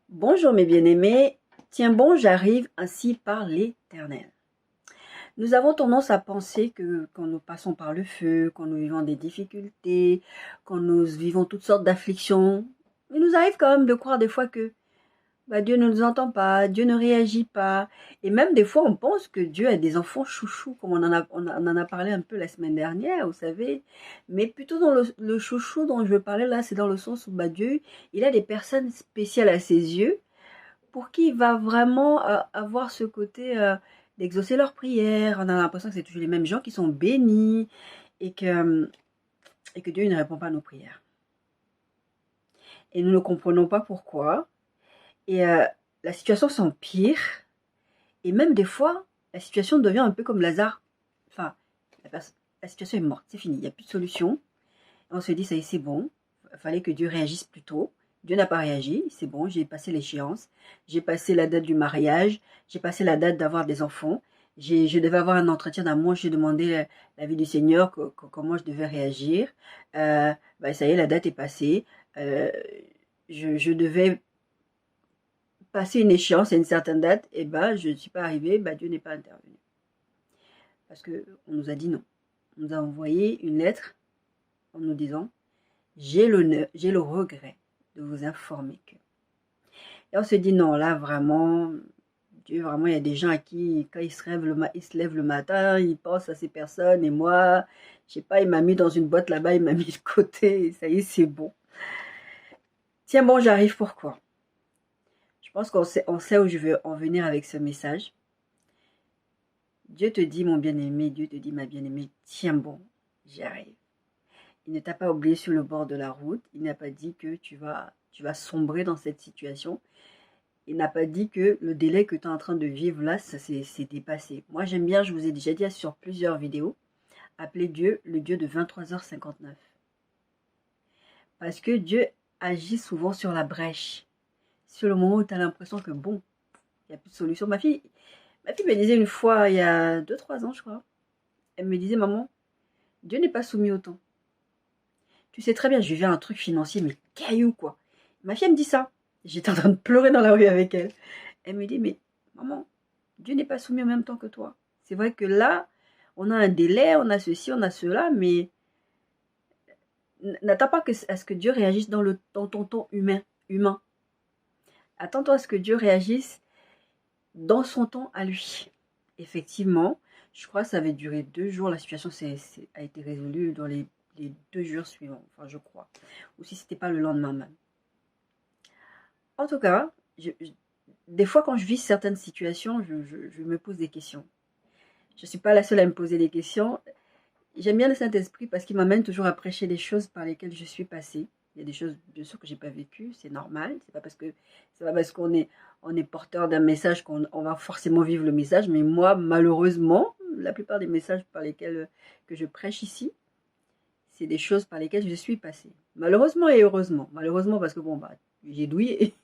Bonjour mes bien-aimés, tiens bon, j'arrive ainsi par l'Éternel. Nous avons tendance à penser que quand nous passons par le feu, quand nous vivons des difficultés, quand nous vivons toutes sortes d'afflictions, il nous arrive quand même de croire des fois que Dieu ne nous entend pas, Dieu ne réagit pas. Et même des fois, on pense que Dieu a des enfants chouchous, comme on en a parlé un peu la semaine dernière, vous savez. Mais plutôt dans le chouchou dont je veux parler là, c'est dans le sens où Dieu, il a des personnes spéciales à ses yeux pour qui il va vraiment avoir ce côté d'exaucer leurs prières. On a l'impression que c'est toujours les mêmes gens qui sont bénis et que Dieu ne répond pas à nos prières. Et nous ne comprenons pas pourquoi. Et la situation s'empire. Et même des fois, la situation devient un peu comme Lazare. Enfin, la situation est morte, c'est fini, il n'y a plus de solution. Et on se dit, ça y est, c'est bon. Il fallait que Dieu réagisse plus tôt. Dieu n'a pas réagi, c'est bon, j'ai passé l'échéance. J'ai passé la date du mariage. J'ai passé la date d'avoir des enfants. Je devais avoir un entretien d'amour. J'ai demandé l'avis du Seigneur, comment je devais réagir. Ça y est, la date est passée. Je devais passer une échéance à une certaine date. Et je ne suis pas arrivée. Dieu n'est pas intervenu. Parce qu'on nous a dit non. On nous a envoyé une lettre en nous disant j'ai le regret de vous informer que. Et on se dit non, là vraiment, Dieu, vraiment, il y a des gens à qui, quand ils se lèvent le matin, ils pensent à ces personnes, et moi, je sais pas, il m'a mis dans une boîte là-bas, il m'a mis de côté, et ça y est, c'est bon. Tiens bon, j'arrive pourquoi? Je pense qu'on sait où je veux en venir avec ce message. Dieu te dit, mon bien-aimé, Dieu te dit, ma bien-aimée, tiens bon, j'arrive. Il ne t'a pas oublié sur le bord de la route. Il n'a pas dit que tu vas sombrer dans cette situation. Il n'a pas dit que le délai que tu es en train de vivre là, ça c'est dépassé. Moi, j'aime bien, je vous ai déjà dit sur plusieurs vidéos, appeler Dieu le Dieu de 23h59. Parce que Dieu agit souvent sur la brèche. Sur le moment où tu as l'impression que bon, il n'y a plus de solution. Ma fille me disait une fois, il y a 2-3 ans, je crois, elle me disait, maman, Dieu n'est pas soumis au temps. Tu sais très bien, je vivais un truc financier, mais caillou quoi. Ma fille elle me dit ça. J'étais en train de pleurer dans la rue avec elle. Elle me dit, mais maman, Dieu n'est pas soumis en même temps que toi. C'est vrai que là, on a un délai, on a ceci, on a cela, mais n'attends pas à ce que Dieu réagisse dans ton temps humain. Attends-toi à ce que Dieu réagisse dans son temps à lui. Effectivement, je crois que ça avait duré 2 jours. La situation a été résolue dans les 2 jours suivants. Enfin, je crois. Ou si c'était pas le lendemain même. En tout cas, des fois quand je vis certaines situations, je me pose des questions. Je ne suis pas la seule à me poser des questions. J'aime bien le Saint-Esprit parce qu'il m'amène toujours à prêcher des choses par lesquelles je suis passée. Il y a des choses, bien sûr, que j'ai pas vécues, c'est normal. C'est pas parce qu'on est porteur d'un message qu'on va forcément vivre le message. Mais moi, malheureusement, la plupart des messages par lesquels que je prêche ici, c'est des choses par lesquelles je suis passée. Malheureusement et heureusement. Malheureusement parce que j'ai douillé.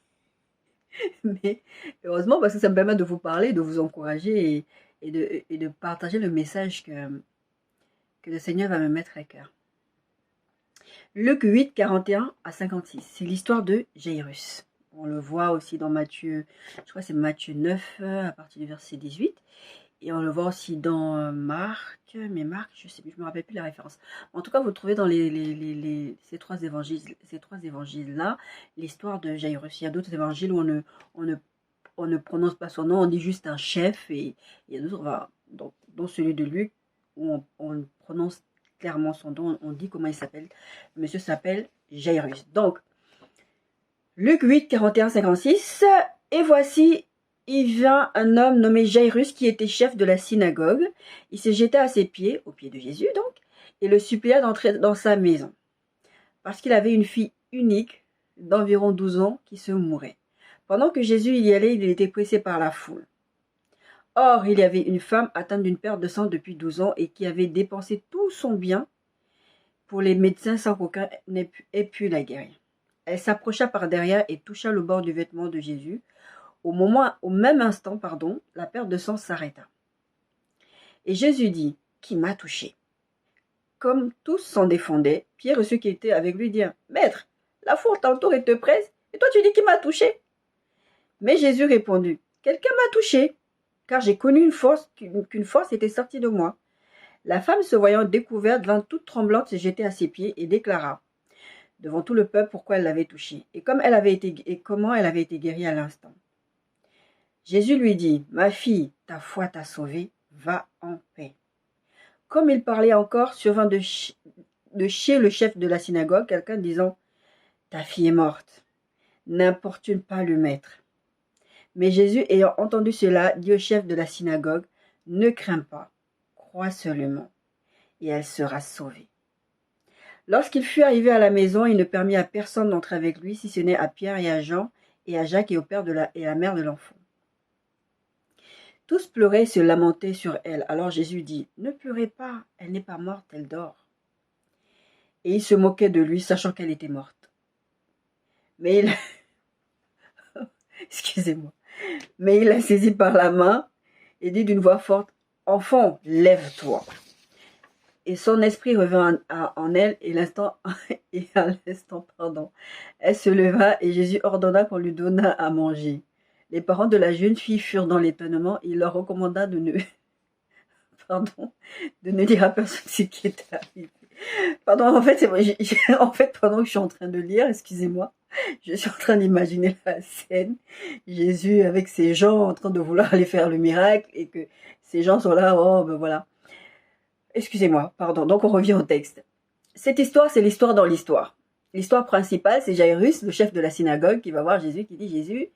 Mais heureusement parce que ça me permet de vous parler, de vous encourager et de partager le message que le Seigneur va me mettre à cœur. Luc 8, 41 à 56, c'est l'histoire de Jairus. On le voit aussi dans Matthieu, je crois que c'est Matthieu 9 à partir du verset 18. Et on le voit aussi dans Marc, mais Marc, je ne me rappelle plus la référence. En tout cas, vous le trouvez dans ces trois évangiles-là, l'histoire de Jairus. Il y a d'autres évangiles où on ne prononce pas son nom, on dit juste un chef. Et il y a d'autres, dans celui de Luc, où on prononce clairement son nom, on dit comment il s'appelle. Le monsieur s'appelle Jairus. Donc, Luc 8, 41, 56. Et voici, il vint un homme nommé Jairus qui était chef de la synagogue. Il se jeta à ses pieds, aux pieds de Jésus donc, et le supplia d'entrer dans sa maison. Parce qu'il avait une fille unique d'environ 12 ans qui se mourait. Pendant que Jésus y allait, il était pressé par la foule. Or, il y avait une femme atteinte d'une perte de sang depuis 12 ans et qui avait dépensé tout son bien pour les médecins sans qu'aucun ait pu la guérir. Elle s'approcha par derrière et toucha le bord du vêtement de Jésus. Au même instant, la perte de sang s'arrêta. Et Jésus dit, qui m'a touché? Comme tous s'en défendaient, Pierre et ceux qui étaient avec lui dirent, Maître, la foule t'entoure et te presse, et toi tu dis qui m'a touché? Mais Jésus répondit, quelqu'un m'a touché, car j'ai connu qu'une force était sortie de moi. La femme, se voyant découverte, vint toute tremblante se jeter à ses pieds et déclara devant tout le peuple pourquoi elle l'avait touchée et comment elle avait été guérie à l'instant. Jésus lui dit, ma fille, ta foi t'a sauvée, va en paix. Comme il parlait encore, survint de chez le chef de la synagogue quelqu'un disant, ta fille est morte, n'importune pas le maître. Mais Jésus, ayant entendu cela, dit au chef de la synagogue, ne crains pas, crois seulement, et elle sera sauvée. Lorsqu'il fut arrivé à la maison, il ne permit à personne d'entrer avec lui, si ce n'est à Pierre et à Jean, et à Jacques et au père et à la mère de l'enfant. Tous pleuraient et se lamentaient sur elle. Alors Jésus dit, ne pleurez pas, elle n'est pas morte, elle dort. Et ils se moquaient de lui, sachant qu'elle était morte. Mais il... Excusez-moi. Mais il la saisit par la main et dit d'une voix forte, enfant, lève-toi. Et son esprit revint en elle, et à l'instant, elle se leva, et Jésus ordonna qu'on lui donnât à manger. Les parents de la jeune fille furent dans l'étonnement, et il leur recommanda de ne dire à personne ce qui était arrivé. Pardon, en fait, pendant que je suis en train de lire, excusez-moi, je suis en train d'imaginer la scène, Jésus avec ses gens en train de vouloir aller faire le miracle, et que ces gens sont là, oh ben voilà. Excusez-moi, pardon, donc on revient au texte. Cette histoire, c'est l'histoire dans l'histoire. L'histoire principale, c'est Jairus, le chef de la synagogue, qui va voir Jésus, qui dit, Jésus,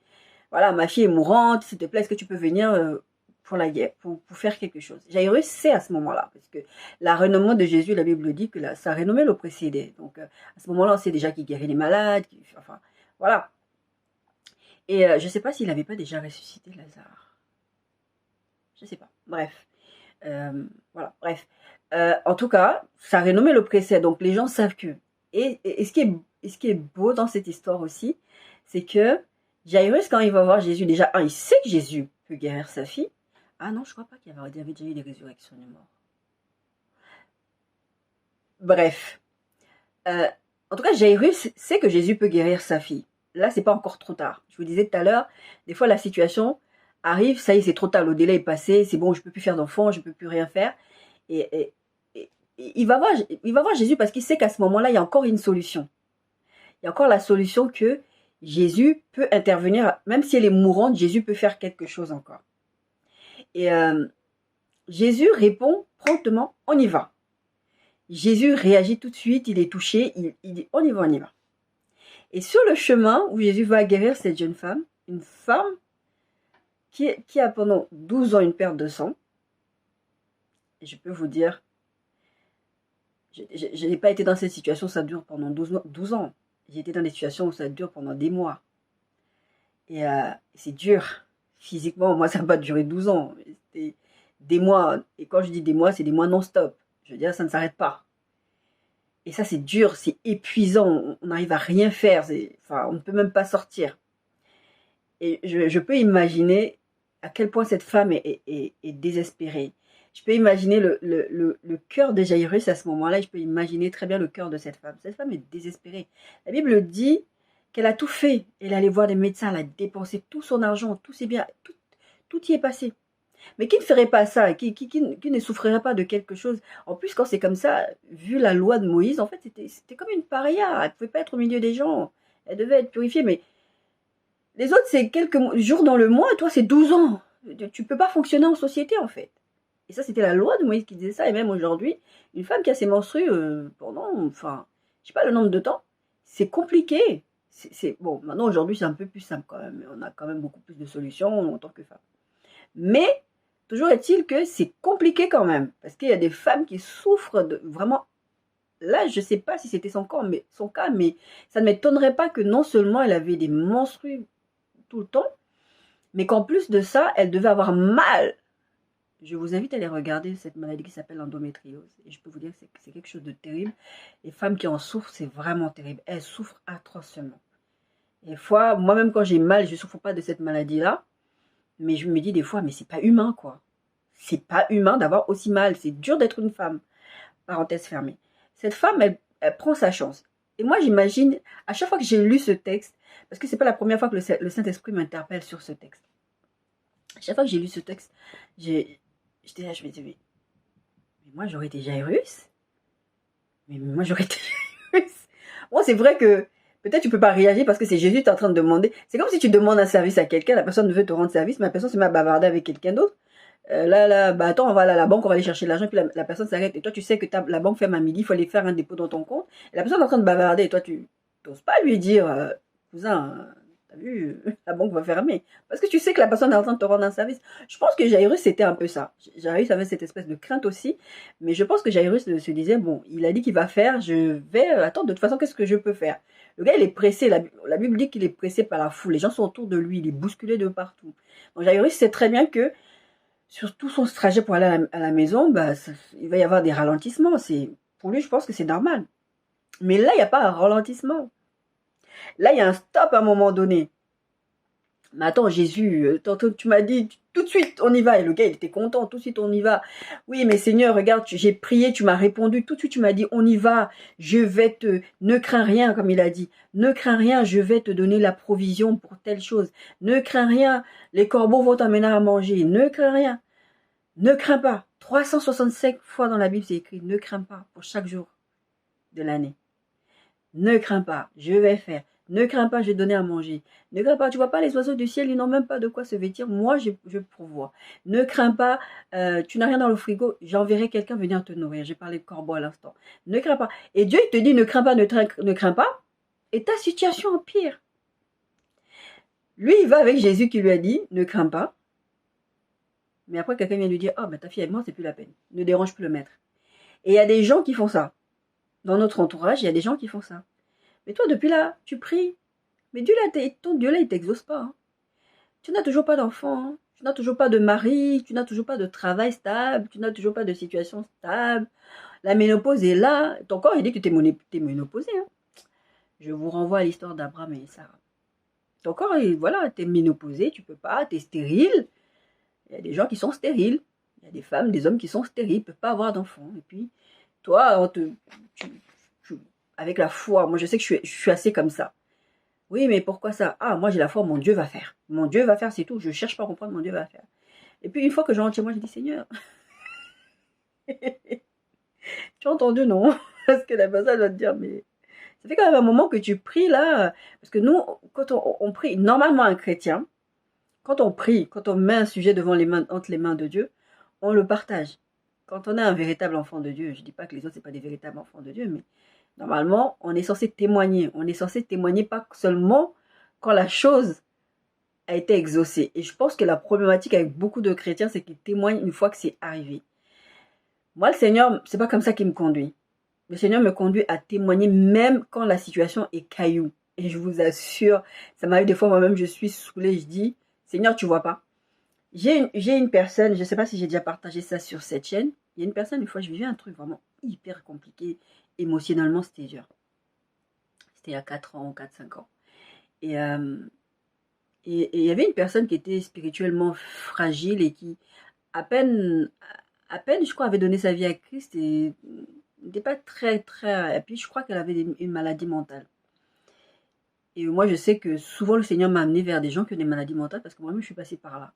voilà, ma fille est mourante, s'il te plaît, est-ce que tu peux venir pour la guerre, pour faire quelque chose. Jairus sait à ce moment-là, parce que la renommée de Jésus, la Bible dit que sa renommée le précédait. Donc à ce moment-là, on sait déjà qu'il guérit les malades, enfin, voilà. Et je ne sais pas s'il n'avait pas déjà ressuscité Lazare. Je ne sais pas, bref. Voilà, bref. En tout cas, sa renommée le précède, donc les gens savent que. Et ce qui est beau dans cette histoire aussi, c'est que Jairus, quand il va voir Jésus, déjà, il sait que Jésus peut guérir sa fille. Ah non, je crois pas qu'il y avait déjà eu des résurrections de morts. Bref. En tout cas, Jairus sait que Jésus peut guérir sa fille. Là, c'est pas encore trop tard. Je vous disais tout à l'heure, des fois la situation arrive, ça y est, c'est trop tard, le délai est passé, c'est bon, je peux plus faire d'enfant, je peux plus rien faire. Et il va voir Jésus parce qu'il sait qu'à ce moment-là, il y a encore une solution. Il y a encore la solution que Jésus peut intervenir, même si elle est mourante, Jésus peut faire quelque chose encore. Et Jésus répond promptement, on y va. Jésus réagit tout de suite, il est touché, il dit, on y va, on y va. Et sur le chemin où Jésus va guérir cette jeune femme, une femme qui a pendant 12 ans une perte de sang, et je peux vous dire, je n'ai pas été dans cette situation, ça dure pendant 12 ans. J'ai été dans des situations où ça dure pendant des mois. Et c'est dur. Physiquement, moi, ça n'a pas duré 12 ans. C'était des mois. Et quand je dis des mois, c'est des mois non-stop. Je veux dire, ça ne s'arrête pas. Et ça, c'est dur, c'est épuisant. On n'arrive à rien faire. Enfin, on ne peut même pas sortir. Et je peux imaginer à quel point cette femme est désespérée. Je peux imaginer le cœur de Jairus à ce moment-là. Je peux imaginer très bien le cœur de cette femme. Cette femme est désespérée. La Bible dit qu'elle a tout fait. Elle allait voir des médecins, elle a dépensé tout son argent, tous ses biens, tout y est passé. Mais qui ne ferait pas ça, qui ne souffrirait pas de quelque chose. En plus, quand c'est comme ça, vu la loi de Moïse, en fait, c'était comme une paria. Elle ne pouvait pas être au milieu des gens. Elle devait être purifiée. Mais les autres, c'est quelques jours dans le mois. Toi, c'est 12 ans. Tu ne peux pas fonctionner en société, en fait. Et ça, c'était la loi de Moïse qui disait ça. Et même aujourd'hui, une femme qui a ses menstrues pendant, enfin, je ne sais pas le nombre de temps, c'est compliqué. Bon, maintenant, aujourd'hui, c'est un peu plus simple quand même. On a quand même beaucoup plus de solutions en tant que femme. Mais, toujours est-il que c'est compliqué quand même. Parce qu'il y a des femmes qui souffrent de vraiment... Là, je ne sais pas si c'était son cas, mais ça ne m'étonnerait pas que non seulement elle avait des menstrues tout le temps, mais qu'en plus de ça, elle devait avoir mal. Je vous invite à aller regarder cette maladie qui s'appelle l'endométriose. Et je peux vous dire que c'est quelque chose de terrible. Les femmes qui en souffrent, c'est vraiment terrible. Elles souffrent atrocement. Des fois, moi-même quand j'ai mal, je ne souffre pas de cette maladie-là. Mais je me dis des fois, mais c'est pas humain, quoi. C'est pas humain d'avoir aussi mal. C'est dur d'être une femme. Parenthèse fermée. Cette femme, elle prend sa chance. Et moi, j'imagine, à chaque fois que j'ai lu ce texte, Parce que c'est pas la première fois que le Saint-Esprit m'interpelle sur ce texte. Chaque fois que j'ai lu ce texte, j'étais là, je me disais, mais moi j'aurais été Jairus. Mais moi j'aurais été Jairus. Bon, c'est vrai que peut-être tu peux pas réagir parce que c'est Jésus qui est en train de demander. C'est comme si tu demandes un service à quelqu'un, la personne veut te rendre service, mais la personne se met à bavarder avec quelqu'un d'autre. Bah attends, on va aller à la banque, on va aller chercher l'argent, puis la personne s'arrête. Et toi, tu sais que la banque ferme à midi, il faut aller faire un dépôt dans ton compte. Et la personne est en train de bavarder, et toi, tu n'oses pas lui dire, cousin, t'as vu, la banque va fermer. Parce que tu sais que la personne est en train de te rendre un service. Je pense que Jairus, c'était un peu ça. Jairus avait cette espèce de crainte aussi. Mais je pense que Jairus se disait, bon, il a dit qu'il va faire, je vais attendre, de toute façon, qu'est-ce que je peux faire? Le gars, il est pressé. La Bible dit qu'il est pressé par la foule. Les gens sont autour de lui, il est bousculé de partout. Donc Jairus sait très bien que sur tout son trajet pour aller à la maison, bah, il va y avoir des ralentissements. Pour lui, je pense que c'est normal. Mais là, il n'y a pas un ralentissement. Là, il y a un stop à un moment donné. Mais attends, Jésus, tantôt tu m'as dit, tout de suite, on y va. Et le gars, il était content, tout de suite, on y va. Oui, mais Seigneur, regarde, j'ai prié, tu m'as répondu, tout de suite, tu m'as dit, on y va. Ne crains rien, comme il a dit. Ne crains rien, je vais te donner la provision pour telle chose. Ne crains rien, les corbeaux vont t'amener à manger. Ne crains rien. Ne crains pas. 365 fois dans la Bible, c'est écrit, ne crains pas pour chaque jour de l'année. Ne crains pas, je vais faire. Ne crains pas, je vais donner à manger. Ne crains pas, tu vois pas les oiseaux du ciel, ils n'ont même pas de quoi se vêtir. Moi, je pourvois. Ne crains pas, tu n'as rien dans le frigo, j'enverrai quelqu'un venir te nourrir. J'ai parlé de corbeau à l'instant. Ne crains pas. Et Dieu, il te dit, ne crains pas, ne crains pas. Et ta situation empire. Lui, il va avec Jésus qui lui a dit, ne crains pas. Mais après, quelqu'un vient lui dire, oh, ben ta fille est morte, c'est plus la peine. Ne dérange plus le maître. Et il y a des gens qui font ça. Dans notre entourage, il y a des gens qui font ça. Mais toi, depuis là, tu pries. Mais ton Dieu là, il t'exauce pas. Hein. Tu n'as toujours pas d'enfant. Hein. Tu n'as toujours pas de mari. Tu n'as toujours pas de travail stable. Tu n'as toujours pas de situation stable. La ménopause est là. Ton corps, il dit que tu es ménopausé. Hein. Je vous renvoie à l'histoire d'Abraham et Sarah. Ton corps, voilà, tu es ménopausé. Tu peux pas. Tu es stérile. Il y a des gens qui sont stériles. Il y a des femmes, des hommes qui sont stériles. Ils ne peuvent pas avoir d'enfants. Et puis, toi, avec la foi, moi je sais que je suis assez comme ça. Oui, mais pourquoi ça? Ah, moi j'ai la foi, mon Dieu va faire. Mon Dieu va faire, c'est tout. Je cherche pas à comprendre, mon Dieu va faire. Et puis une fois que je rentre chez moi, je dis, Seigneur, tu as entendu, non? Parce que la personne va te dire, mais ça fait quand même un moment que tu pries là. Parce que nous, quand on prie, normalement un chrétien, quand on prie, quand on met un sujet entre les mains de Dieu, on le partage. Quand on est un véritable enfant de Dieu, je ne dis pas que les autres, ce pas des véritables enfants de Dieu, mais normalement, on est censé témoigner. On est censé témoigner pas seulement quand la chose a été exaucée. Et je pense que la problématique avec beaucoup de chrétiens, c'est qu'ils témoignent une fois que c'est arrivé. Moi, le Seigneur, c'est pas comme ça qu'il me conduit. Le Seigneur me conduit à témoigner même quand la situation est caillou. Et je vous assure, ça m'arrive des fois moi-même, je suis saoulée, je dis, Seigneur, tu vois pas. J'ai une personne, je ne sais pas si j'ai déjà partagé ça sur cette chaîne. Il y a une personne, une fois, je vivais un truc vraiment hyper compliqué. Émotionnellement, c'était dur. C'était il y a 4 ans, 4-5 ans. Et il y avait une personne qui était spirituellement fragile et qui, à peine, je crois, avait donné sa vie à Christ et n'était pas très, très... Et puis, je crois qu'elle avait une maladie mentale. Et moi, je sais que souvent, le Seigneur m'a amené vers des gens qui ont des maladies mentales parce que moi-même, je suis passée par là.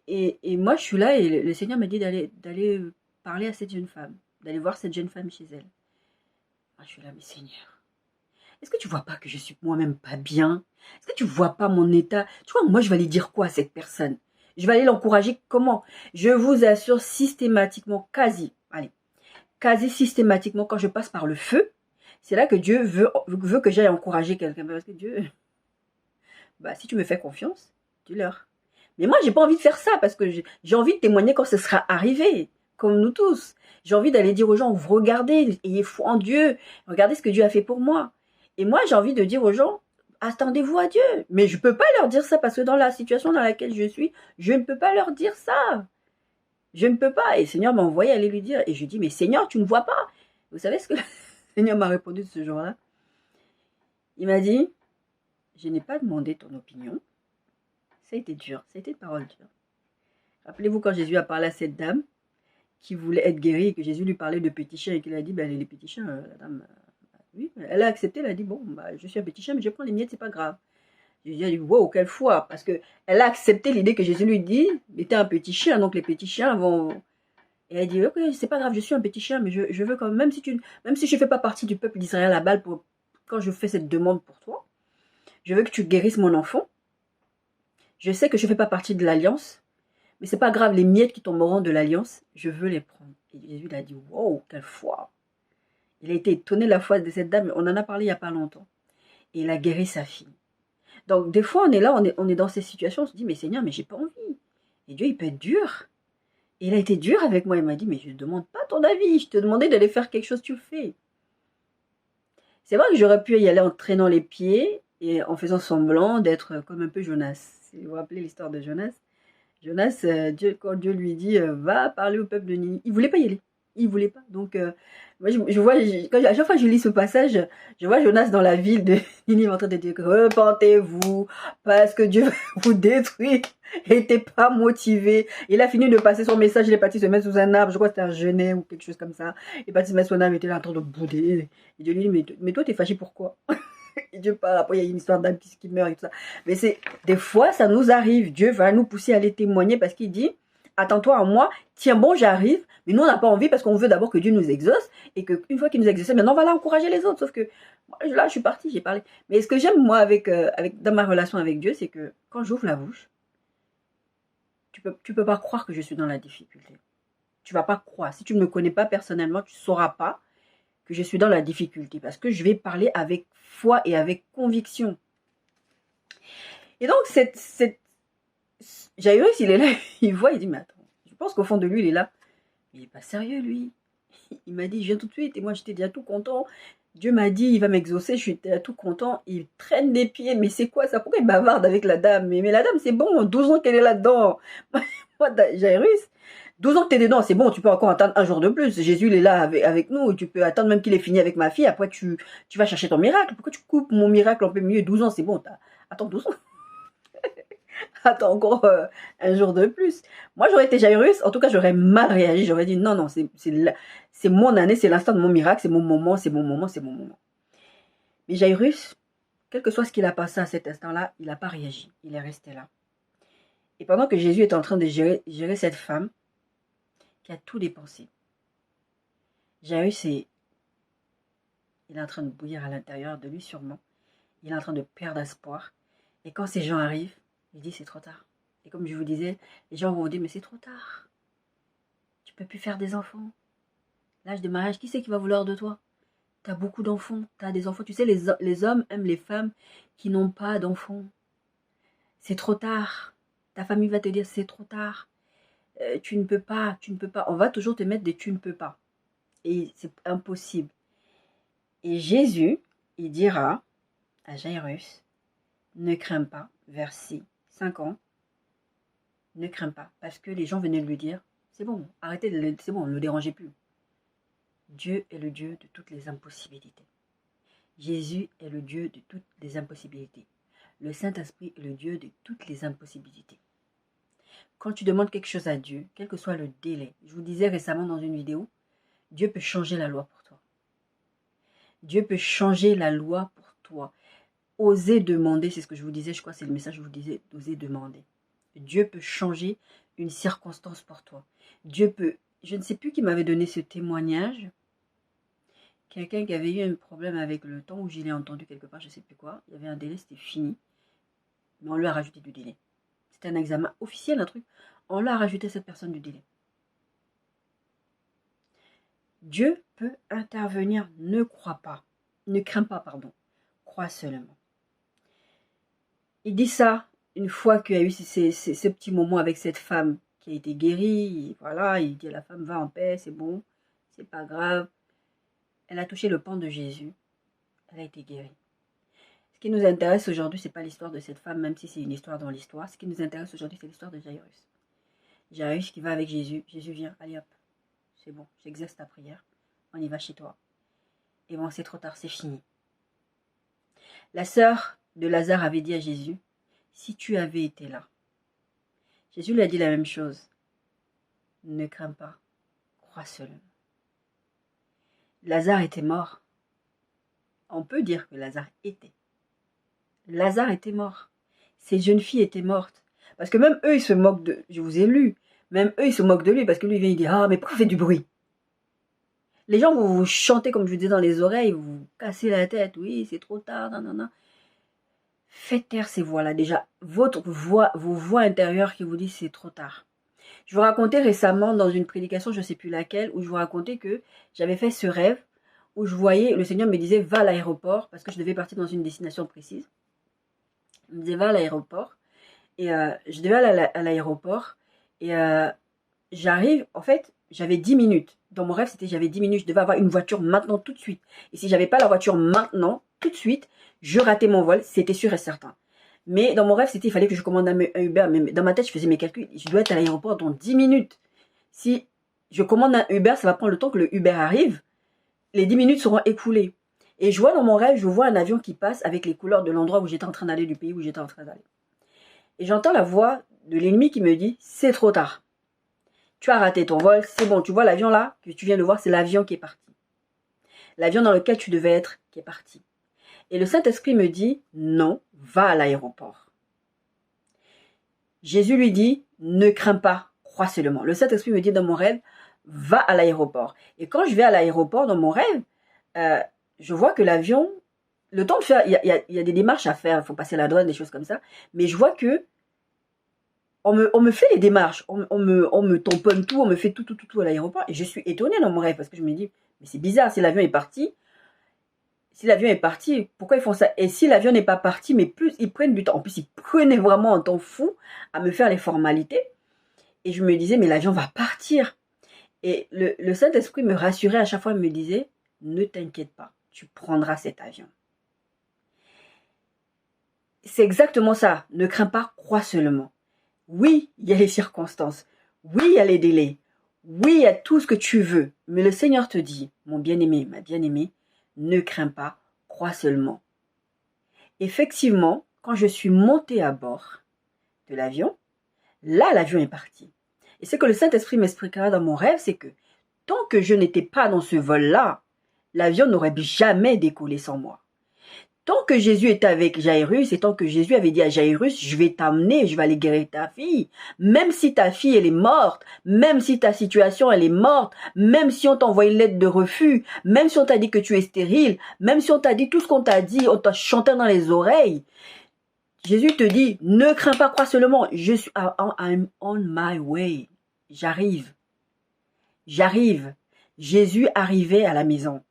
Et moi, je suis là et le Seigneur m'a dit d'aller parler à cette jeune femme, d'aller voir cette jeune femme chez elle. Moi, je suis là, mais Seigneur, est-ce que tu vois pas que je suis moi-même pas bien? Est-ce que tu vois pas mon état? Tu vois, moi, je vais aller dire quoi à cette personne? Je vais aller l'encourager comment? Je vous assure systématiquement, quasi systématiquement, quand je passe par le feu, c'est là que Dieu veut que j'aille encourager quelqu'un. Parce que Dieu, bah, si tu me fais confiance, dis-leur. Mais moi, j'ai pas envie de faire ça parce que j'ai envie de témoigner quand ce sera arrivé, comme nous tous. J'ai envie d'aller dire aux gens, vous regardez, ayez foi en Dieu, regardez ce que Dieu a fait pour moi. Et moi, j'ai envie de dire aux gens, attendez-vous à Dieu. Mais je peux pas leur dire ça parce que dans la situation dans laquelle je suis, je ne peux pas leur dire ça. Je ne peux pas. Et le Seigneur m'a envoyé aller lui dire. Et je dis, mais Seigneur, tu ne vois pas. Vous savez ce que le Seigneur m'a répondu de ce jour-là? Il m'a dit, je n'ai pas demandé ton opinion. Ça a été dur, ça a été une parole dure. Rappelez-vous quand Jésus a parlé à cette dame qui voulait être guérie et que Jésus lui parlait de petits chiens et qu'il a dit, ben, les petits chiens, la dame, Oui, elle a accepté, elle a dit, bon, bah, je suis un petit chien, mais je prends les miettes, c'est pas grave. Jésus a dit, wow, quelle foi, parce que elle a accepté l'idée que Jésus lui dit, mais t'es un petit chien, donc les petits chiens vont... Et elle dit, ok, c'est pas grave, je suis un petit chien, mais je veux quand même, même si je fais pas partie du peuple d'Israël à Bâle, quand je fais cette demande pour toi, je veux que tu guérisses mon enfant. Je sais que je fais pas partie de l'alliance, mais c'est pas grave, les miettes qui tomberont de l'alliance, je veux les prendre. Et Jésus lui a dit, wow, quelle foi. Il a été étonné de la foi de cette dame, on en a parlé il y a pas longtemps. Et il a guéri sa fille. Donc, des fois, on est là, on est dans ces situations, on se dit, mais Seigneur, mais j'ai pas envie. Et Dieu, il peut être dur. Et il a été dur avec moi, il m'a dit, mais je ne demande pas ton avis, je te demandais d'aller faire quelque chose, tu le fais. C'est vrai que j'aurais pu y aller en traînant les pieds et en faisant semblant d'être comme un peu Jonas. Si vous vous rappelez l'histoire de Jonas. Jonas, quand Dieu lui dit, va parler au peuple de Ninive, il ne voulait pas y aller. Il ne voulait pas. Donc, moi, je vois, à chaque fois que je lis ce passage, je vois Jonas dans la ville de Ninive en train de dire, repentez-vous, parce que Dieu va vous détruire. Il n'était pas motivé. Il a fini de passer son message, il est parti se mettre sous un arbre, je crois que c'était un genêt ou quelque chose comme ça. Il est parti se mettre sous un arbre, il était là en train de bouder. Et Dieu lui dit, mais toi, t'es fâché pourquoi? Et Dieu parle, après il y a une histoire d'un petit qui meurt et tout ça. Mais c'est, des fois, ça nous arrive. Dieu va nous pousser à aller témoigner parce qu'il dit, attends-toi à moi, tiens bon, j'arrive. Mais nous, on n'a pas envie parce qu'on veut d'abord que Dieu nous exauce et qu'une fois qu'il nous exauce, maintenant, on va là encourager les autres. Sauf que, moi, là, je suis partie, j'ai parlé. Mais ce que j'aime, moi, dans ma relation avec Dieu, c'est que quand j'ouvre la bouche, tu peux pas croire que je suis dans la difficulté. Tu vas pas croire. Si tu ne me connais pas personnellement, tu ne sauras pas que je suis dans la difficulté parce que je vais parler avec foi et avec conviction. Et donc, Jairus, il est là, il voit, il dit, mais attends, je pense qu'au fond de lui, il est là. Il n'est pas sérieux, lui. Il m'a dit, je viens tout de suite, et moi, j'étais déjà tout content. Dieu m'a dit, il va m'exaucer, je suis déjà tout content. Il traîne des pieds, mais c'est quoi ça? Pourquoi il bavarde avec la dame? Mais la dame, c'est bon, 12 ans qu'elle est là-dedans. Moi, Jairus, 12 ans que tu es dedans, c'est bon, tu peux encore attendre un jour de plus. Jésus, il est là avec nous, et tu peux attendre même qu'il ait fini avec ma fille, après tu vas chercher ton miracle. Pourquoi tu coupes mon miracle en plein milieu? 12 ans, c'est bon, attends 12 ans. Attends encore un jour de plus. Moi, j'aurais été Jairus, en tout cas, j'aurais mal réagi. J'aurais dit non, non, c'est mon année, c'est l'instant de mon miracle, c'est mon moment, c'est mon moment, c'est mon moment. Mais Jairus, quel que soit ce qu'il a passé à cet instant-là, il n'a pas réagi. Il est resté là. Et pendant que Jésus est en train de gérer cette femme qui a tout dépensé, Jairus, il est en train de bouillir à l'intérieur de lui sûrement. Il est en train de perdre espoir. Et quand ces gens arrivent, il dit c'est trop tard. Et comme je vous disais, les gens vont vous dire mais c'est trop tard. Tu peux plus faire des enfants. L'âge de mariage, qui c'est qui va vouloir de toi? Tu as beaucoup d'enfants, tu as des enfants. Tu sais, les hommes aiment les femmes qui n'ont pas d'enfants. C'est trop tard. Ta famille va te dire c'est trop tard. Tu ne peux pas, tu ne peux pas. On va toujours te mettre des tu ne peux pas. Et c'est impossible. Et Jésus, il dira à Jairus, ne crains pas, verset 50, ne crains pas. Parce que les gens venaient lui dire, c'est bon, arrêtez, c'est bon, ne le dérangez plus. Dieu est le Dieu de toutes les impossibilités. Jésus est le Dieu de toutes les impossibilités. Le Saint-Esprit est le Dieu de toutes les impossibilités. Quand tu demandes quelque chose à Dieu, quel que soit le délai, je vous disais récemment dans une vidéo, Dieu peut changer la loi pour toi. Dieu peut changer la loi pour toi. Osez demander, c'est ce que je vous disais, je crois que c'est le message que je vous disais, osez demander. Dieu peut changer une circonstance pour toi. Dieu peut, je ne sais plus qui m'avait donné ce témoignage, quelqu'un qui avait eu un problème avec le temps où je l'ai entendu quelque part, je ne sais plus quoi, il y avait un délai, c'était fini, mais on lui a rajouté du délai. C'était un examen officiel, un truc, on lui a rajouté cette personne du délai. Dieu peut intervenir, ne crois pas, ne crains pas, pardon, crois seulement. Il dit ça une fois qu'il y a eu ce petit moment avec cette femme qui a été guérie, voilà, il dit à la femme, va en paix, c'est bon, c'est pas grave. Elle a touché le pan de Jésus, elle a été guérie. Ce qui nous intéresse aujourd'hui, ce n'est pas l'histoire de cette femme, même si c'est une histoire dans l'histoire. Ce qui nous intéresse aujourd'hui, c'est l'histoire de Jairus. Jairus qui va avec Jésus. Jésus vient, allez hop, c'est bon, j'exerce ta prière. On y va chez toi. Et bon, c'est trop tard, c'est fini. La sœur de Lazare avait dit à Jésus, si tu avais été là. Jésus lui a dit la même chose. Ne crains pas, crois seulement. Lazare était mort. on peut dire que Lazare était. Lazare était mort. Ces jeunes filles étaient mortes. Parce que même eux, ils se moquent de... Je vous ai lu. Même eux, ils se moquent de lui parce que lui, il vient, il dit, ah, mais pourquoi il fait du bruit? Les gens, vous chantez, comme je vous disais, dans les oreilles, vous vous cassez la tête. Oui, c'est trop tard, non. Faites taire ces voix-là. Déjà, votre voix, vos voix intérieures qui vous disent c'est trop tard. Je vous racontais récemment dans une prédication, je ne sais plus laquelle, où je vous racontais que j'avais fait ce rêve où je voyais, le Seigneur me disait, va à l'aéroport, parce que je devais partir dans une destination précise. Il me disait, va à l'aéroport. Et je devais aller à l'aéroport. Et j'arrive, en fait, j'avais 10 minutes. Dans mon rêve, c'était j'avais 10 minutes, je devais avoir une voiture maintenant, tout de suite. Et si j'avais pas la voiture maintenant, tout de suite, je ratais mon vol, c'était sûr et certain. Mais dans mon rêve, c'était il fallait que je commande un Uber. Mais dans ma tête, je faisais mes calculs. Je dois être à l'aéroport dans 10 minutes. Si je commande un Uber, ça va prendre le temps que le Uber arrive. Les 10 minutes seront écoulées. Et je vois dans mon rêve, je vois un avion qui passe avec les couleurs de l'endroit où j'étais en train d'aller, du pays où j'étais en train d'aller. Et j'entends la voix de l'ennemi qui me dit, c'est trop tard. Tu as raté ton vol, c'est bon. Tu vois l'avion là, que tu viens de voir, c'est l'avion qui est parti. L'avion dans lequel tu devais être, qui est parti. Et le Saint-Esprit me dit, non, va à l'aéroport. Jésus lui dit, ne crains pas, crois seulement. Le Saint-Esprit me dit dans mon rêve, va à l'aéroport. Et quand je vais à l'aéroport dans mon rêve, je vois que l'avion, le temps de faire, il y a des démarches à faire, il faut passer la douane, des choses comme ça. Mais je vois que on me fait les démarches, on me tamponne tout, on me fait tout à l'aéroport. Et je suis étonnée dans mon rêve parce que je me dis, mais c'est bizarre, si l'avion est parti, pourquoi ils font ça? Et si l'avion n'est pas parti, mais plus ils prennent du temps. En plus, ils prenaient vraiment un temps fou à me faire les formalités. Et je me disais, mais l'avion va partir. Et le Saint-Esprit me rassurait à chaque fois, il me disait, ne t'inquiète pas, tu prendras cet avion. C'est exactement ça, ne crains pas, crois seulement. Oui, il y a les circonstances. Oui, il y a les délais. Oui, il y a tout ce que tu veux. Mais le Seigneur te dit, mon bien-aimé, ma bien-aimée, ne crains pas, crois seulement. Effectivement, quand je suis montée à bord de l'avion, là, l'avion est parti. Et ce que le Saint-Esprit m'expliquera dans mon rêve, c'est que tant que je n'étais pas dans ce vol-là, l'avion n'aurait jamais décollé sans moi. Tant que Jésus était avec Jairus et tant que Jésus avait dit à Jairus, je vais t'amener, je vais aller guérir ta fille. Même si ta fille, elle est morte, même si ta situation, elle est morte, même si on t'a envoyé une lettre de refus, même si on t'a dit que tu es stérile, même si on t'a dit tout ce qu'on t'a dit, on t'a chanté dans les oreilles. Jésus te dit, ne crains pas, crois seulement, je suis, I'm on my way. J'arrive. Jésus arrivait à la maison.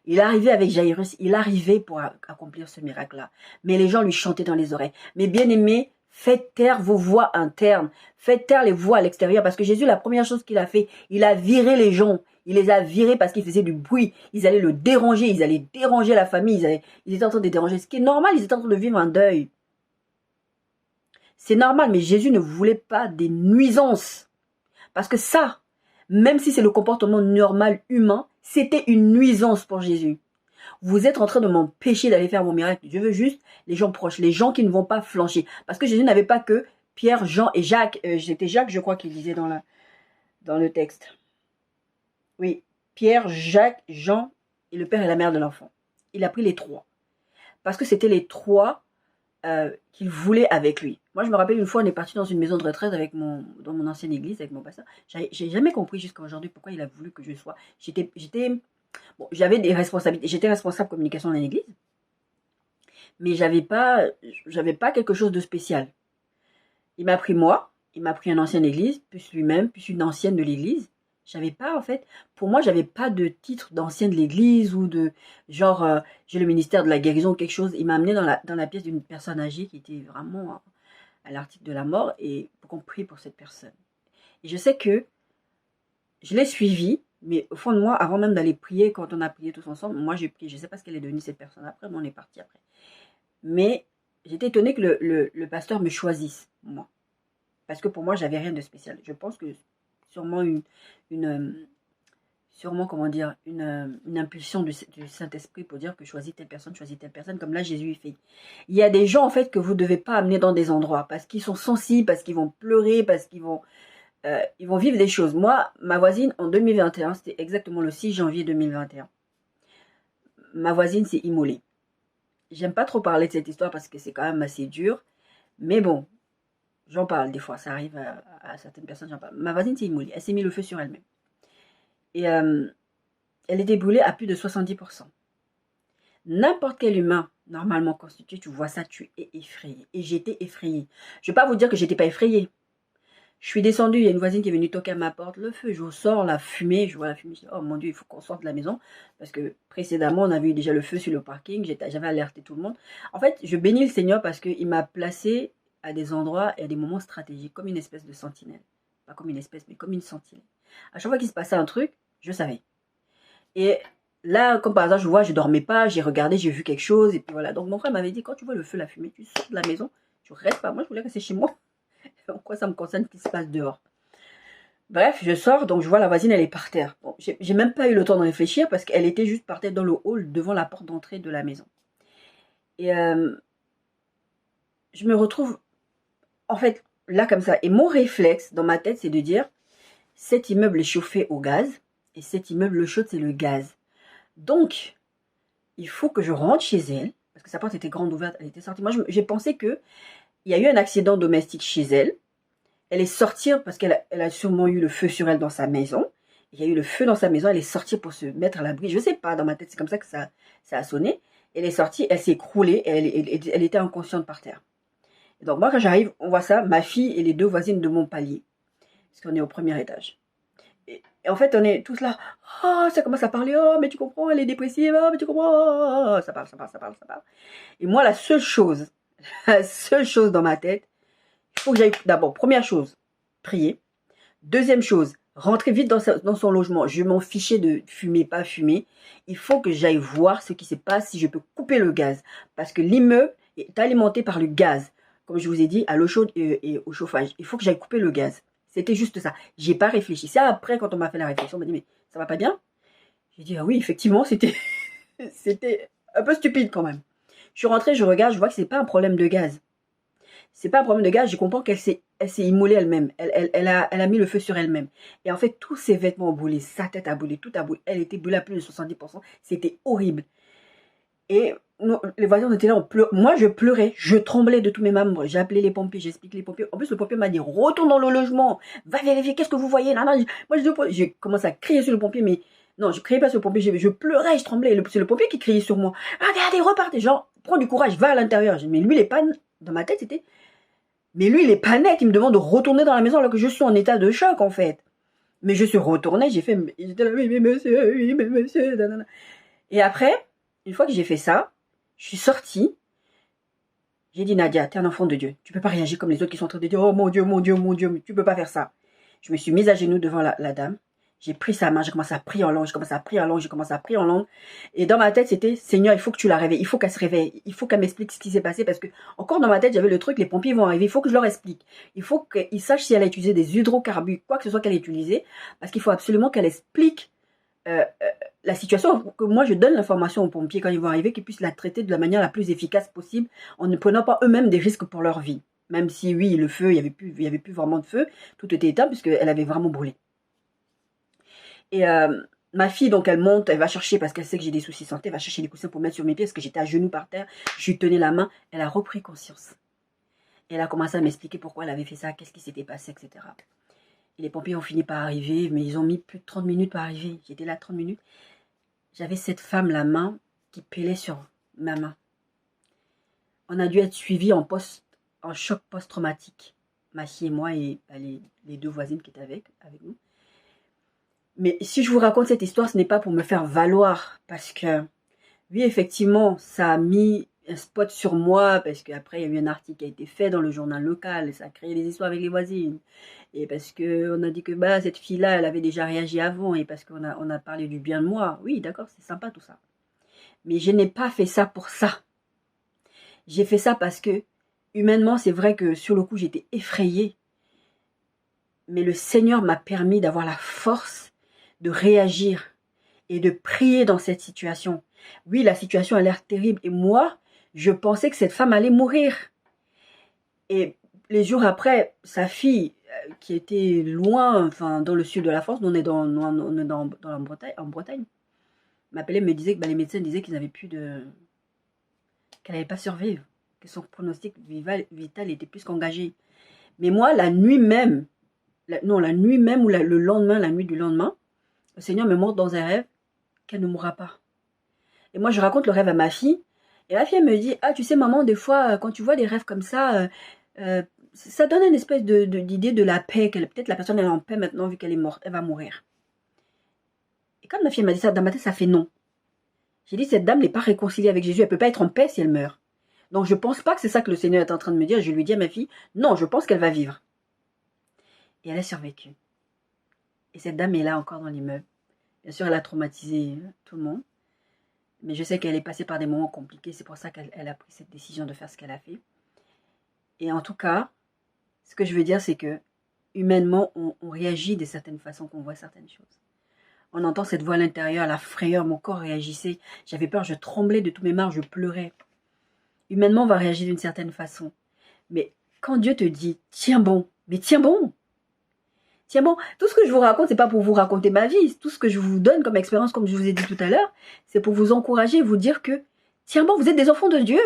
Il arrivait avec Jairus, il arrivait pour accomplir ce miracle-là. Mais les gens lui chantaient dans les oreilles. Mais bien aimés, faites taire vos voix internes. Faites taire les voix à l'extérieur. Parce que Jésus, la première chose qu'il a fait, il a viré les gens. Il les a virés parce qu'ils faisaient du bruit. Ils allaient le déranger. Ils allaient déranger la famille. Ils étaient en train de déranger. Ce qui est normal, ils étaient en train de vivre un deuil. C'est normal, mais Jésus ne voulait pas des nuisances. Parce que ça, même si c'est le comportement normal humain, c'était une nuisance pour Jésus. Vous êtes en train de m'empêcher d'aller faire mon miracle. Je veux juste les gens proches, les gens qui ne vont pas flancher. Parce que Jésus n'avait pas que Pierre, Jean et Jacques. C'était Jacques, je crois qu'il disait dans le texte. Oui, Pierre, Jacques, Jean et le père et la mère de l'enfant. Il a pris les trois. Parce que c'était les trois qu'il voulait avec lui. Moi, je me rappelle une fois, on est parti dans une maison de retraite dans mon ancienne église, avec mon pasteur. J'ai jamais compris jusqu'à aujourd'hui pourquoi il a voulu que je sois. Bon, j'avais des responsabilités. J'étais responsable communication dans l'église, mais j'avais pas quelque chose de spécial. Il m'a pris moi, il m'a pris une ancienne église, plus lui-même, plus une ancienne de l'église. J'avais pas, en fait, pour moi, j'avais pas de titre d'ancienne de l'église ou de genre, j'ai le ministère de la guérison ou quelque chose. Il m'a amené dans la pièce d'une personne âgée qui était vraiment à l'article de la mort et pour qu'on prie pour cette personne. Et je sais que je l'ai suivi, mais au fond de moi, avant même d'aller prier, quand on a prié tous ensemble, moi j'ai prié, je ne sais pas ce qu'elle est devenue cette personne après, mais on est parti après. Mais j'étais étonnée que le pasteur me choisisse, moi. Parce que pour moi, j'avais rien de spécial. Je pense que sûrement comment dire, une impulsion du Saint-Esprit pour dire que choisis telle personne, comme là Jésus fait. Il y a des gens en fait que vous ne devez pas amener dans des endroits parce qu'ils sont sensibles, parce qu'ils vont pleurer, parce qu'ils vont vivre des choses. Moi, ma voisine en 2021, c'était exactement le 6 janvier 2021. ma voisine s'est immolée. J'aime pas trop parler de cette histoire parce que c'est quand même assez dur. Mais bon, j'en parle des fois, ça arrive à certaines personnes, j'en parle. Ma voisine s'est immolée, elle s'est mis le feu sur elle-même. Et elle était brûlée à plus de 70%. N'importe quel humain normalement constitué, tu vois ça, tu es effrayé. Et j'étais effrayée. Je ne vais pas vous dire que j'étais pas effrayée. Je suis descendue, il y a une voisine qui est venue toquer à ma porte. Le feu, je sors la fumée, je vois la fumée. Je dis, oh mon Dieu, il faut qu'on sorte de la maison. Parce que précédemment, on avait eu déjà le feu sur le parking. J'avais alerté tout le monde. En fait, je bénis le Seigneur parce qu'il m'a placé à des endroits et à des moments stratégiques, comme une espèce de sentinelle. Pas comme une espèce, mais comme une sentinelle. À chaque fois qu'il se passait un truc, je savais. Et là, comme par hasard, je vois, je dormais pas, j'ai regardé, j'ai vu quelque chose. Et puis voilà. Donc mon frère m'avait dit, quand tu vois le feu, la fumée, tu sors de la maison. Tu restes pas. Moi, je voulais rester chez moi. En quoi ça me concerne ce qui se passe dehors? Bref, je sors, donc je vois la voisine, elle est par terre. Bon, j'ai même pas eu le temps de réfléchir parce qu'elle était juste par terre dans le hall devant la porte d'entrée de la maison. Et je me retrouve, en fait, là comme ça. Et mon réflexe dans ma tête, c'est de dire, cet immeuble est chauffé au gaz et cet immeuble, le chaud, c'est le gaz. Donc, il faut que je rentre chez elle parce que sa porte était grande ouverte, elle était sortie. Moi, j'ai pensé qu'il y a eu un accident domestique chez elle. Elle est sortie parce qu'elle a sûrement eu le feu sur elle dans sa maison. Il y a eu le feu dans sa maison, elle est sortie pour se mettre à l'abri. Je ne sais pas, dans ma tête, c'est comme ça que ça a sonné. Elle est sortie, elle s'est écroulée, elle était inconsciente par terre. Et donc moi, quand j'arrive, on voit ça, ma fille et les deux voisines de mon palier. Parce qu'on est au premier étage. Et en fait, on est tous là. Oh, ça commence à parler. Oh, mais tu comprends, elle est dépressive. Oh, mais tu comprends. Oh, ça parle, ça parle, ça parle, ça parle. Et moi, la seule chose dans ma tête, il faut que j'aille d'abord, première chose, prier. Deuxième chose, rentrer vite dans son logement. Je m'en fichais de fumer, pas fumer. Il faut que j'aille voir ce qui se passe, si je peux couper le gaz. Parce que l'immeuble est alimenté par le gaz. Comme je vous ai dit, à l'eau chaude et au chauffage. Il faut que j'aille couper le gaz. C'était juste ça. J'ai pas réfléchi. C'est après, quand on m'a fait la réflexion, on m'a dit, mais ça va pas bien? J'ai dit, ah oui, effectivement, c'était un peu stupide quand même. Je suis rentrée, je regarde, je vois que c'est pas un problème de gaz. C'est pas un problème de gaz, je comprends qu'elle s'est immolée elle-même. Elle a mis le feu sur elle-même. Et en fait, tous ses vêtements ont brûlé, sa tête a brûlé, tout a brûlé. Elle était brûlée à plus de 70%. C'était horrible. Et nous, les voisins étaient là, on pleurait. Moi, je pleurais, je tremblais de tous mes membres. J'ai appelé les pompiers, j'explique les pompiers. En plus, le pompier m'a dit, retourne dans le logement, va vérifier, qu'est-ce que vous voyez. Non, non, moi, j'ai commencé à crier sur le pompier, mais non, je criais pas sur le pompier, je pleurais, je tremblais. C'est le pompier qui criait sur moi. Regardez, repartez, genre, prends du courage, va à l'intérieur. Mais lui, les pannes, dans ma tête, c'était... Mais lui, il est pas net, il me demande de retourner dans la maison alors que je suis en état de choc, en fait. Mais je suis retournée, j'étais là, oui, mais monsieur, nanana. Et après, une fois que j'ai fait ça, je suis sortie. J'ai dit, Nadia, t'es un enfant de Dieu. Tu peux pas réagir comme les autres qui sont en train de dire, oh mon Dieu, mon Dieu, mon Dieu, mais tu peux pas faire ça. Je me suis mise à genoux devant la dame. J'ai pris sa main, j'ai commencé à prier en langue, j'ai commencé à prier en langue, j'ai commencé à prier en langue. Et dans ma tête, c'était, Seigneur, il faut que tu la réveilles, il faut qu'elle se réveille, il faut qu'elle m'explique ce qui s'est passé parce que, encore dans ma tête, j'avais le truc, les pompiers vont arriver, il faut que je leur explique. Il faut qu'ils sachent si elle a utilisé des hydrocarbures, quoi que ce soit qu'elle ait utilisé, parce qu'il faut absolument qu'elle explique la situation, que moi je donne l'information aux pompiers quand ils vont arriver, qu'ils puissent la traiter de la manière la plus efficace possible, en ne prenant pas eux-mêmes des risques pour leur vie. Même si, oui, le feu, il y avait plus vraiment de feu, tout était éteint puisqu'elle avait vraiment brûlé. Et ma fille, donc, elle monte, elle va chercher, parce qu'elle sait que j'ai des soucis de santé, elle va chercher les coussins pour mettre sur mes pieds, parce que j'étais à genoux par terre. Je lui tenais la main, elle a repris conscience. Et elle a commencé à m'expliquer pourquoi elle avait fait ça, qu'est-ce qui s'était passé, etc. Et les pompiers ont fini par arriver, mais ils ont mis plus de 30 minutes pour arriver. J'étais là 30 minutes. J'avais cette femme, la main, qui pélait sur ma main. On a dû être suivis en choc post-traumatique. Ma fille et moi et les deux voisines qui étaient avec nous. Mais si je vous raconte cette histoire, ce n'est pas pour me faire valoir, parce que, oui, effectivement, ça a mis un spot sur moi, parce qu'après, il y a eu un article qui a été fait dans le journal local, et ça a créé des histoires avec les voisines, et parce qu'on a dit que bah, cette fille-là, elle avait déjà réagi avant, et parce qu'on a parlé du bien de moi. Oui, d'accord, c'est sympa tout ça. Mais je n'ai pas fait ça pour ça. J'ai fait ça parce que, humainement, c'est vrai que sur le coup, j'étais effrayée, mais le Seigneur m'a permis d'avoir la force de réagir et de prier dans cette situation. Oui, la situation a l'air terrible. Et moi, je pensais que cette femme allait mourir. Et les jours après, sa fille, qui était loin, enfin dans le sud de la France, nous on est dans la Bretagne, en Bretagne. m'appelait, me disait que les médecins disaient qu'ils n'avaient plus de... qu'elle n'allait pas survivre, que son pronostic vital était plus qu'engagé. Mais moi, la nuit même ou le lendemain, la nuit du lendemain, le Seigneur me montre dans un rêve qu'elle ne mourra pas. Et moi, je raconte le rêve à ma fille. Et ma fille, elle me dit, ah, tu sais, maman, des fois, quand tu vois des rêves comme ça donne une espèce d'idée de la paix. Peut-être la personne, elle est en paix maintenant, vu qu'elle est morte. Elle va mourir. Et quand ma fille m'a dit ça, dans ma tête, ça fait non. J'ai dit, cette dame n'est pas réconciliée avec Jésus. Elle ne peut pas être en paix si elle meurt. Donc, je ne pense pas que c'est ça que le Seigneur est en train de me dire. Je lui dis à ma fille, non, je pense qu'elle va vivre. Et elle a survécu. Et cette dame est là encore dans l'immeuble. Bien sûr, elle a traumatisé tout le monde. Mais je sais qu'elle est passée par des moments compliqués. C'est pour ça qu'elle a pris cette décision de faire ce qu'elle a fait. Et en tout cas, ce que je veux dire, c'est que humainement, on réagit de certaines façons, qu'on voit certaines choses. On entend cette voix à l'intérieur, la frayeur, mon corps réagissait. J'avais peur, je tremblais de tous mes membres, je pleurais. Humainement, on va réagir d'une certaine façon. Mais quand Dieu te dit, tiens bon, mais tiens bon. Tiens bon, tout ce que je vous raconte, c'est pas pour vous raconter ma vie. Tout ce que je vous donne comme expérience, comme je vous ai dit tout à l'heure, c'est pour vous encourager, vous dire que, tiens bon, vous êtes des enfants de Dieu.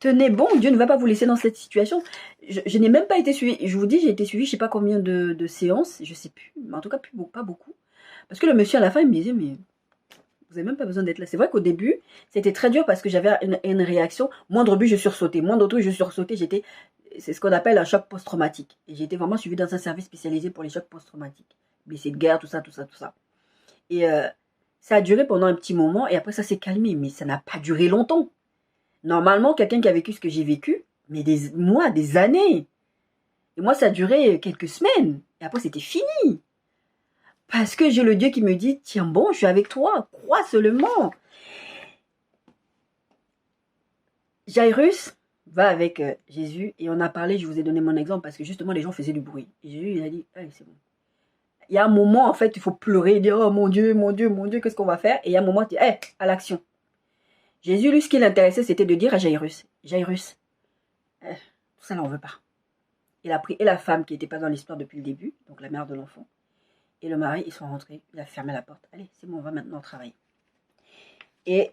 Tenez bon, Dieu ne va pas vous laisser dans cette situation. Je n'ai même pas été suivie. Je vous dis, j'ai été suivie, je ne sais pas combien de séances, je ne sais plus, mais en tout cas pas beaucoup. Parce que le monsieur à la fin, il me disait, mais vous n'avez même pas besoin d'être là. C'est vrai qu'au début, c'était très dur parce que j'avais une réaction. Moindre but, je sursautais. Moindre truc, je sursautais. C'est ce qu'on appelle un choc post-traumatique. Et j'ai été vraiment suivie dans un service spécialisé pour les chocs post-traumatiques. Blessés de guerre, tout ça. Et ça a duré pendant un petit moment et après ça s'est calmé. Mais ça n'a pas duré longtemps. Normalement, quelqu'un qui a vécu ce que j'ai vécu, mais des mois, des années. Et moi, ça a duré quelques semaines. Et après, c'était fini. Parce que j'ai le Dieu qui me dit, tiens bon, je suis avec toi, crois seulement. Jairus va avec Jésus et on a parlé, je vous ai donné mon exemple parce que justement les gens faisaient du bruit. Et Jésus, il a dit, allez, c'est bon. Il y a un moment, en fait, il faut pleurer et dire, oh mon Dieu, qu'est-ce qu'on va faire? Et il y a un moment, tu dis, à l'action. Jésus, lui, ce qui l'intéressait, c'était de dire à Jairus, tout ça, là, on ne veut pas. Il a pris et la femme qui n'était pas dans l'histoire depuis le début, donc la mère de l'enfant, et le mari, ils sont rentrés, il a fermé la porte. Allez, c'est bon, on va maintenant travailler. Et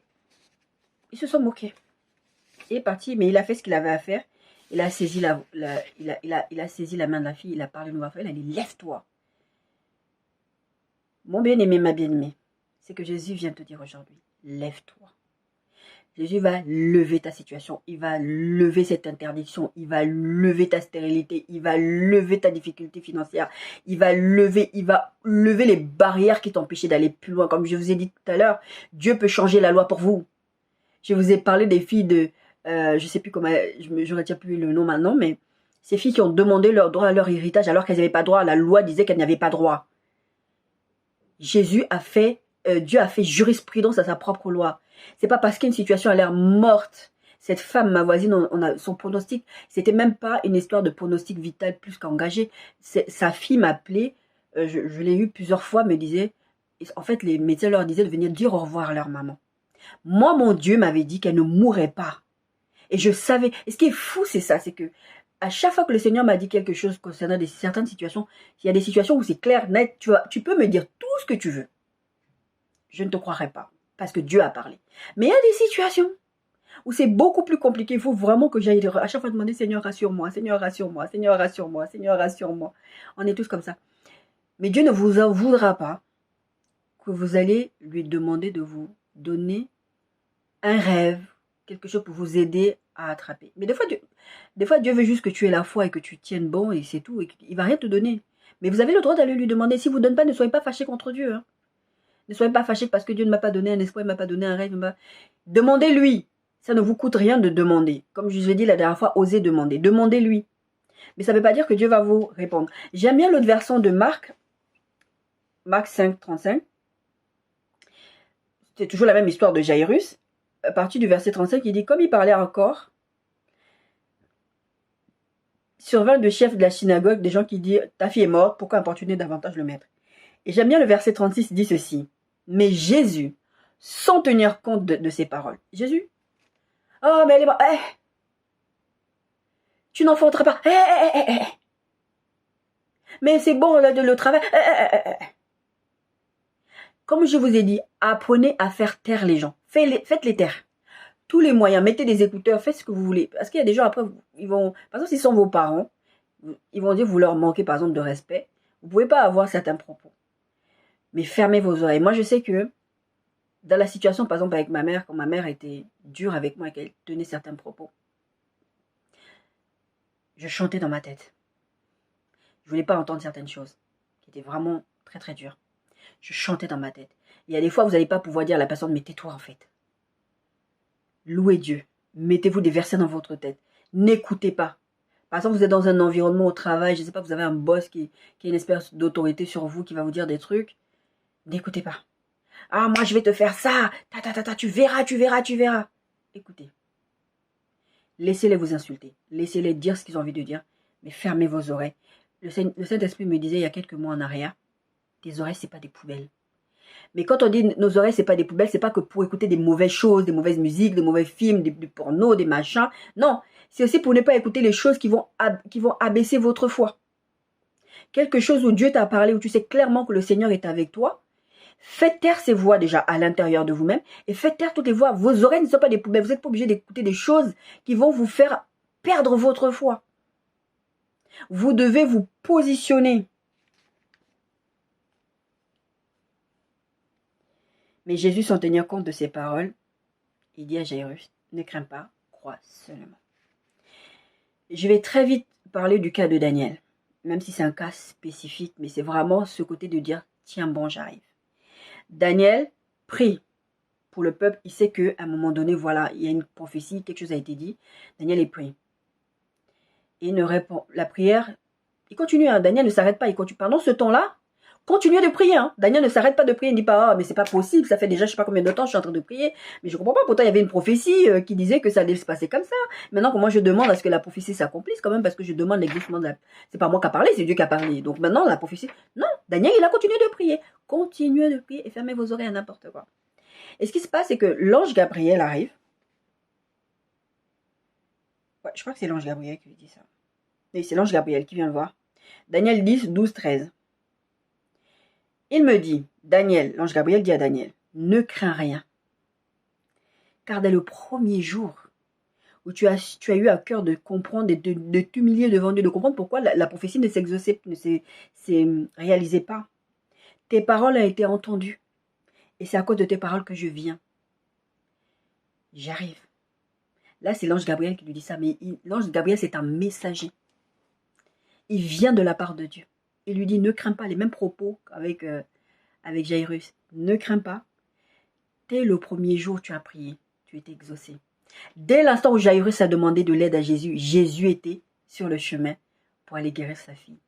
ils se sont moqués. Il est parti, mais il a fait ce qu'il avait à faire. Il a saisi il a saisi la main de la fille, il a parlé une fois, il a dit, lève-toi. Mon bien-aimé, ma bien-aimée, c'est que Jésus vient te dire aujourd'hui, lève-toi. Jésus va lever ta situation, il va lever cette interdiction, il va lever ta stérilité, il va lever ta difficulté financière, il va lever les barrières qui t'empêchaient d'aller plus loin. Comme je vous ai dit tout à l'heure, Dieu peut changer la loi pour vous. Je vous ai parlé des filles de, je ne sais plus comment, je ne retiens plus le nom maintenant, mais ces filles qui ont demandé leur droit à leur héritage alors qu'elles n'avaient pas droit, la loi disait qu'elles n'avaient pas droit. Dieu a fait jurisprudence à sa propre loi. C'est pas parce qu'une situation a l'air morte. Cette femme, ma voisine, son pronostic, c'était même pas une histoire de pronostic vital plus qu'engagé. Sa fille m'appelait, je l'ai eu plusieurs fois, me disait, en fait, les médecins leur disaient de venir dire au revoir à leur maman. Moi, mon Dieu m'avait dit qu'elle ne mourrait pas. Et je savais. Et ce qui est fou, c'est ça, c'est que à chaque fois que le Seigneur m'a dit quelque chose concernant certaines situations, il y a des situations où c'est clair, net, tu peux me dire tout ce que tu veux. Je ne te croirai pas, parce que Dieu a parlé. Mais il y a des situations où c'est beaucoup plus compliqué. Il faut vraiment que j'aille à chaque fois demander, Seigneur, rassure-moi, Seigneur, rassure-moi, Seigneur, rassure-moi, Seigneur, rassure-moi. On est tous comme ça. Mais Dieu ne vous en voudra pas que vous allez lui demander de vous donner un rêve, quelque chose pour vous aider à attraper. Mais des fois, Dieu veut juste que tu aies la foi et que tu tiennes bon et c'est tout. Et il ne va rien te donner. Mais vous avez le droit d'aller lui demander. S'il ne vous donne pas, ne soyez pas fâchés contre Dieu. Hein. Ne soyez pas fâchés parce que Dieu ne m'a pas donné un espoir, il ne m'a pas donné un rêve. Demandez-lui. Ça ne vous coûte rien de demander. Comme je vous ai dit la dernière fois, osez demander. Demandez-lui. Mais ça ne veut pas dire que Dieu va vous répondre. J'aime bien l'autre version de Marc 5, 35. C'est toujours la même histoire de Jairus. À partir du verset 35, il dit, comme il parlait encore, survint le chef de la synagogue des gens qui disent, ta fille est morte, pourquoi importuner davantage le maître? Et j'aime bien le verset 36, dit ceci, mais Jésus, sans tenir compte de ses paroles, Jésus, oh mais elle est morte, tu n'enfanteras pas, mais c'est bon le travail, Comme je vous ai dit, apprenez à faire taire les gens. Faites-les taire. Tous les moyens, mettez des écouteurs, faites ce que vous voulez. Parce qu'il y a des gens après, ils vont, par exemple, s'ils sont vos parents, ils vont dire vous leur manquez par exemple de respect. Vous ne pouvez pas avoir certains propos. Mais fermez vos oreilles. Moi, je sais que dans la situation, par exemple, avec ma mère, quand ma mère était dure avec moi et qu'elle tenait certains propos, je chantais dans ma tête. Je ne voulais pas entendre certaines choses qui étaient vraiment très très dures. Je chantais dans ma tête. Il y a des fois, vous n'allez pas pouvoir dire à la personne, mais tais-toi en fait. Louez Dieu. Mettez-vous des versets dans votre tête. N'écoutez pas. Par exemple, vous êtes dans un environnement au travail, je ne sais pas, vous avez un boss qui a une espèce d'autorité sur vous, qui va vous dire des trucs. N'écoutez pas. Ah, moi, je vais te faire ça. Tu verras, tu verras, tu verras. Écoutez. Laissez-les vous insulter. Laissez-les dire ce qu'ils ont envie de dire. Mais fermez vos oreilles. Le Saint-Esprit me disait il y a quelques mois en arrière, tes oreilles, ce n'est pas des poubelles. Mais quand on dit nos oreilles, ce n'est pas des poubelles, ce n'est pas que pour écouter des mauvaises choses, des mauvaises musiques, des mauvais films, du porno, des machins. Non, c'est aussi pour ne pas écouter les choses qui vont abaisser votre foi. Quelque chose où Dieu t'a parlé, où tu sais clairement que le Seigneur est avec toi. Faites taire ces voix déjà à l'intérieur de vous-même et faites taire toutes les voix. Vos oreilles ne sont pas des poubelles. Vous n'êtes pas obligé d'écouter des choses qui vont vous faire perdre votre foi. Vous devez vous positionner. Mais Jésus, sans tenir compte de ces paroles, il dit à Jairus, ne crains pas, crois seulement. Je vais très vite parler du cas de Daniel, même si c'est un cas spécifique, mais c'est vraiment ce côté de dire, tiens bon, j'arrive. Daniel prie pour le peuple, il sait qu'à un moment donné, voilà, il y a une prophétie, quelque chose a été dit, Daniel est prie. Il ne répond, la prière, il continue, hein, Daniel ne s'arrête pas, il continue. Pendant ce temps-là, continuez de prier. Hein. Daniel ne s'arrête pas de prier. Il ne dit pas, ah, mais c'est pas possible. Ça fait déjà je sais pas combien de temps je suis en train de prier. Mais je comprends pas. Pourtant, il y avait une prophétie qui disait que ça allait se passer comme ça. Maintenant, moi, je demande à ce que la prophétie s'accomplisse quand même parce que je demande l'existence de la... C'est pas moi qui a parlé, c'est Dieu qui a parlé. Donc maintenant, la prophétie... Non, Daniel, il a continué de prier. Continuez de prier et fermez vos oreilles à n'importe quoi. Et ce qui se passe, c'est que l'ange Gabriel arrive. Ouais, je crois que c'est l'ange Gabriel qui lui dit ça. Oui, c'est l'ange Gabriel qui vient le voir. Daniel 10, 12, 13. Il me dit, Daniel, l'ange Gabriel dit à Daniel, ne crains rien. Car dès le premier jour où tu as eu à cœur de comprendre et de t'humilier devant Dieu, de comprendre pourquoi la prophétie ne s'est réalisée pas, tes paroles ont été entendues. Et c'est à cause de tes paroles que je viens. J'arrive. Là, c'est l'ange Gabriel qui lui dit ça, mais l'ange Gabriel, c'est un messager. Il vient de la part de Dieu. Il lui dit, ne crains pas, les mêmes propos avec Jairus. Ne crains pas. Dès le premier jour, tu as prié. Tu étais exaucé. Dès l'instant où Jairus a demandé de l'aide à Jésus, Jésus était sur le chemin pour aller guérir sa fille.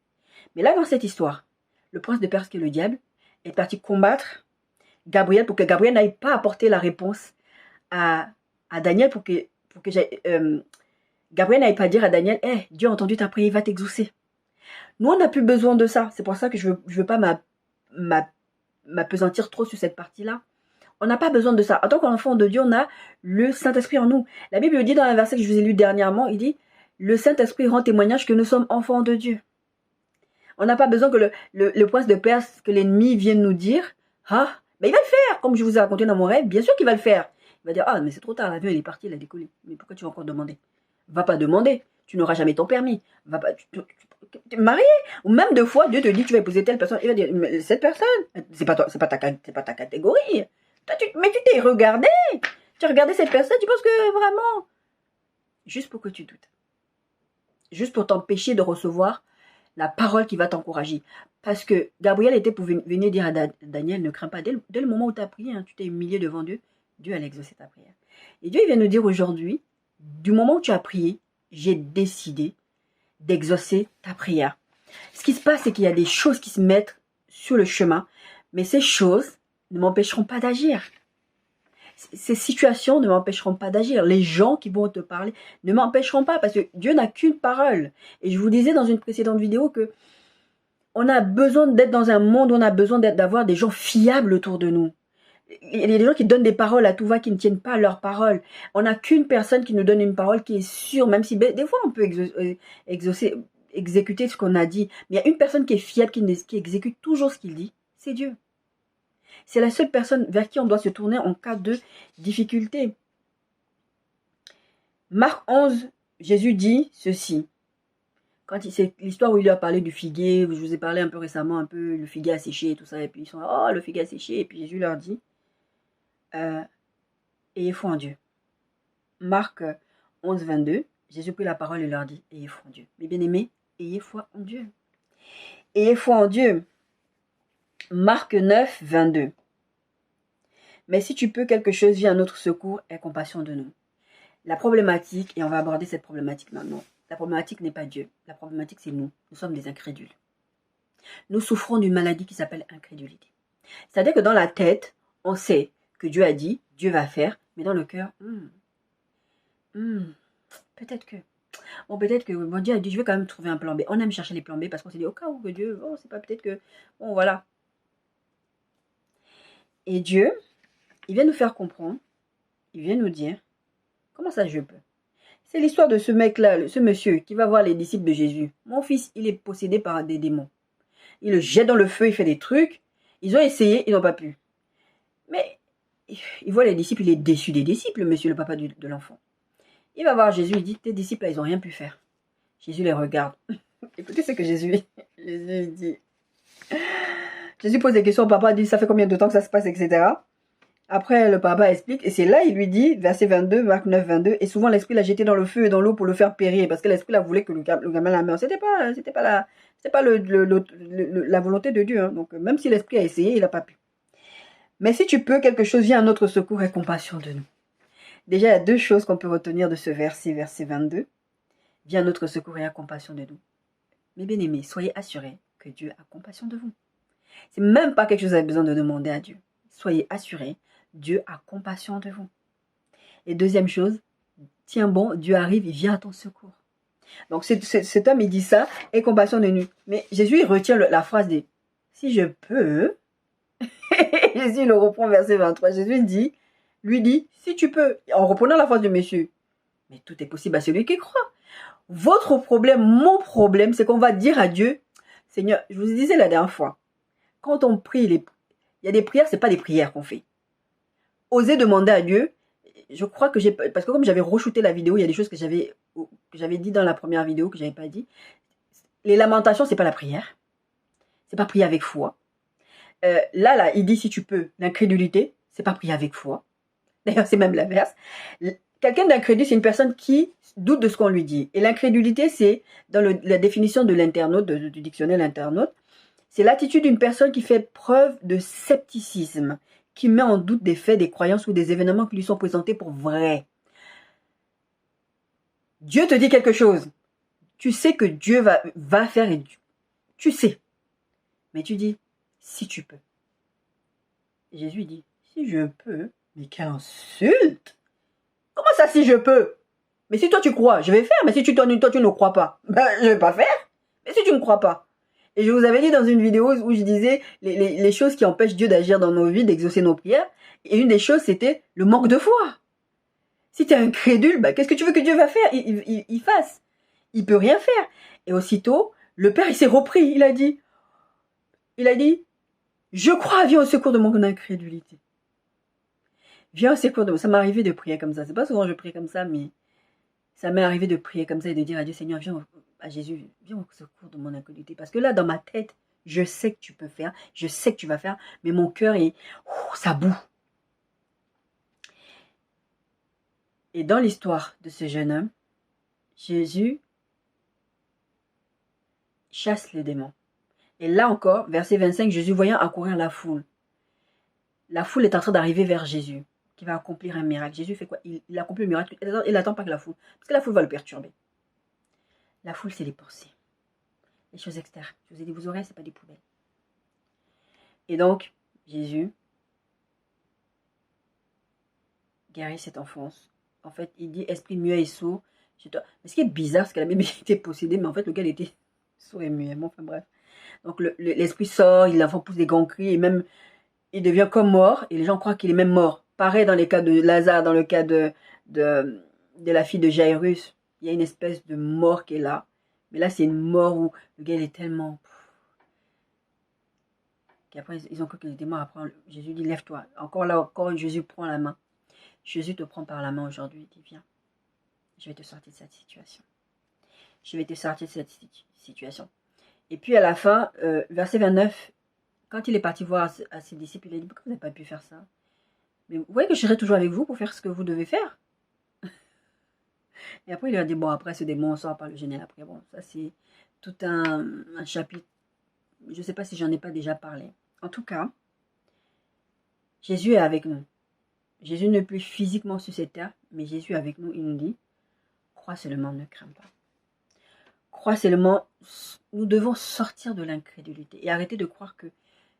Mais là, dans cette histoire, le prince de Perse, qui est le diable, est parti combattre Gabriel pour que Gabriel n'aille pas apporter la réponse à Daniel, pour que Gabriel n'aille pas dire à Daniel, hey, Dieu a entendu ta prière, il va t'exaucer. Nous, on n'a plus besoin de ça. C'est pour ça que je veux pas m'apesantir trop sur cette partie-là. On n'a pas besoin de ça. En tant qu'enfant de Dieu, on a le Saint-Esprit en nous. La Bible dit dans un verset que je vous ai lu dernièrement, il dit, le Saint-Esprit rend témoignage que nous sommes enfants de Dieu. On n'a pas besoin que le prince de Perse, que l'ennemi vienne nous dire, ah, mais il va le faire, comme je vous ai raconté dans mon rêve, bien sûr qu'il va le faire. Il va dire, ah, mais c'est trop tard, l'avion, il est parti, il a décollé. Mais pourquoi tu vas encore demander? Va pas demander. Tu n'auras jamais ton permis. Va pas, tu es marié. Ou même deux fois, Dieu te dit, tu vas épouser telle personne. Il va dire, mais cette personne, c'est pas ta catégorie. Mais tu t'es regardé. Tu as regardé cette personne, tu penses que vraiment. Juste pour que tu doutes. Juste pour t'empêcher de recevoir la parole qui va t'encourager. Parce que Gabriel était pour venir dire à Daniel, ne crains pas. Dès le moment où tu as prié, hein, tu t'es humilié devant Dieu, Dieu allait exaucer ta prière. Et Dieu il vient nous dire aujourd'hui, du moment où tu as prié, j'ai décidé d'exaucer ta prière. Ce qui se passe, c'est qu'il y a des choses qui se mettent sur le chemin, mais ces choses ne m'empêcheront pas d'agir. Ces situations ne m'empêcheront pas d'agir. Les gens qui vont te parler ne m'empêcheront pas, parce que Dieu n'a qu'une parole. Et je vous disais dans une précédente vidéo que on a besoin d'être dans un monde où on a besoin d'avoir des gens fiables autour de nous. Il y a des gens qui donnent des paroles à tout va, qui ne tiennent pas leurs paroles. On n'a qu'une personne qui nous donne une parole qui est sûre, même si des fois on peut exécuter ce qu'on a dit. Mais il y a une personne qui est fiable, qui exécute toujours ce qu'il dit, c'est Dieu. C'est la seule personne vers qui on doit se tourner en cas de difficulté. Marc 11, Jésus dit ceci. C'est l'histoire où il lui a parlé du figuier, je vous ai parlé un peu récemment, un peu le figuier a séché et tout ça, et puis ils sont là, oh le figuier a séché, et puis Jésus leur dit, ayez foi en Dieu. Marc 11, 22, Jésus prit la parole et leur dit, ayez foi en Dieu. Mes bien-aimés, ayez foi en Dieu. Ayez foi en Dieu. Marc 9, 22. Mais si tu peux, quelque chose vient à notre secours, aie compassion de nous. La problématique, et on va aborder cette problématique maintenant, la problématique n'est pas Dieu. La problématique, c'est nous. Nous sommes des incrédules. Nous souffrons d'une maladie qui s'appelle incrédulité. C'est-à-dire que dans la tête, on sait que Dieu a dit, Dieu va faire, mais dans le cœur, peut-être que... Bon, peut-être que bon, Dieu a dit, je vais quand même trouver un plan B. On aime chercher les plans B parce qu'on s'est dit, au cas où que Dieu, c'est pas peut-être que... Bon, voilà. Et Dieu, il vient nous faire comprendre, il vient nous dire, comment ça je peux? C'est l'histoire de ce mec-là, ce monsieur qui va voir les disciples de Jésus. Mon fils, il est possédé par des démons. Il le jette dans le feu, il fait des trucs. Ils ont essayé, ils n'ont pas pu. Mais il voit les disciples, il est déçu des disciples, monsieur le papa de l'enfant. Il va voir Jésus, il dit, tes disciples, là, ils n'ont rien pu faire. Jésus les regarde. Écoutez ce que Jésus dit. Jésus pose des questions au papa, dit, ça fait combien de temps que ça se passe, etc. Après, le papa explique, et c'est là, il lui dit, verset 22, Marc 9, 22, et souvent l'esprit l'a jeté dans le feu et dans l'eau pour le faire périr, parce que l'esprit là voulait que le gamin la meure. C'était pas la volonté de Dieu, hein. Donc, même si l'esprit a essayé, il n'a pas pu. Mais si tu peux, quelque chose vient à notre secours et compassion de nous. Déjà, il y a deux choses qu'on peut retenir de ce verset 22. Viens à notre secours et à compassion de nous. Mes bien-aimés, soyez assurés que Dieu a compassion de vous. C'est même pas quelque chose que vous avez besoin de demander à Dieu. Soyez assurés, Dieu a compassion de vous. Et deuxième chose, tiens bon, Dieu arrive, il vient à ton secours. Donc cet homme, il dit ça, et compassion de nous. Mais Jésus, il retient la phrase de « si je peux », Jésus le reprend verset 23. Jésus lui dit « si tu peux », en reprenant la phrase de monsieur. Mais tout est possible à celui qui croit. Votre problème, mon problème, c'est qu'on va dire à Dieu « Seigneur, je vous disais la dernière fois, quand on prie, il y a des prières, ce n'est pas des prières qu'on fait. Osez demander à Dieu, je crois que parce que comme j'avais re-shooté la vidéo, il y a des choses que j'avais dit dans la première vidéo que j'avais pas dit. Les lamentations, c'est pas la prière. C'est pas prier avec foi. Là, il dit si tu peux, l'incrédulité, c'est pas prier avec foi. D'ailleurs, c'est même l'inverse. Quelqu'un d'incrédule, c'est une personne qui doute de ce qu'on lui dit. Et l'incrédulité, c'est, dans la définition de l'internaute, du dictionnaire internaute, c'est l'attitude d'une personne qui fait preuve de scepticisme, qui met en doute des faits, des croyances ou des événements qui lui sont présentés pour vrais. Dieu te dit quelque chose. Tu sais que Dieu va faire et tu sais. Mais tu dis, si tu peux. Et Jésus dit, si je peux, mais quelle insulte! Comment ça, si je peux? Mais si toi tu crois, je vais faire. Mais si toi tu ne crois pas, ben, je vais pas faire. Mais si tu ne crois pas. Et je vous avais dit dans une vidéo où je disais les choses qui empêchent Dieu d'agir dans nos vies, d'exaucer nos prières. Et une des choses, c'était le manque de foi. Si tu es incrédule, bah, qu'est-ce que tu veux que Dieu va faire? Il fasse. Il peut rien faire. Et aussitôt, le Père, il s'est repris. Il a dit, je crois, viens au secours de mon incrédulité. Viens au secours de moi. Ça m'est arrivé de prier comme ça. C'est pas souvent que je prie comme ça, mais ça m'est arrivé de prier comme ça et de dire à Dieu, Seigneur, viens à Jésus, viens au secours de mon incrédulité. Parce que là, dans ma tête, je sais que tu peux faire, je sais que tu vas faire, mais mon cœur ça boue. Et dans l'histoire de ce jeune homme, Jésus chasse les démons. Et là encore, verset 25, Jésus voyant accourir la foule. La foule est en train d'arriver vers Jésus, qui va accomplir un miracle. Jésus fait quoi? Il accomplit le miracle. Il n'attend pas que la foule, parce que la foule va le perturber. La foule, c'est les pensées, les choses externes. Je vous ai dit, vos oreilles, ce n'est pas des poubelles. Et donc, Jésus guérit cette enfance. En fait, il dit, esprit muet et sourd. Mais ce qui est bizarre, c'est qu'elle a même été possédée, mais en fait, le gars, il était sourd et muet. Bon, enfin bref. Donc, l'esprit sort, l'enfant pousse des grands cris, et même, il devient comme mort, et les gens croient qu'il est même mort. Pareil dans les cas de Lazare, dans le cas de la fille de Jairus. Il y a une espèce de mort qui est là. Mais là, c'est une mort où le gars, il est tellement... Puis après, ils ont cru qu'il était mort. Après, Jésus dit, lève-toi. Encore là, encore, Jésus prend la main. Jésus te prend par la main aujourd'hui. Il dit, viens, je vais te sortir de cette situation. Je vais te sortir de cette situation. Et puis à la fin, verset 29, quand il est parti voir à ses disciples, il a dit, pourquoi vous n'avez pas pu faire ça? Mais vous voyez que je serai toujours avec vous pour faire ce que vous devez faire. Et après, il a dit, bon, après, ce démon, on sort par le génie après. Bon, ça, c'est tout un chapitre. Je ne sais pas si j'en ai pas déjà parlé. En tout cas, Jésus est avec nous. Jésus n'est plus physiquement sur cette terre, mais Jésus est avec nous. Il nous dit, crois seulement, ne crains pas. Crois seulement, nous devons sortir de l'incrédulité et arrêter de croire que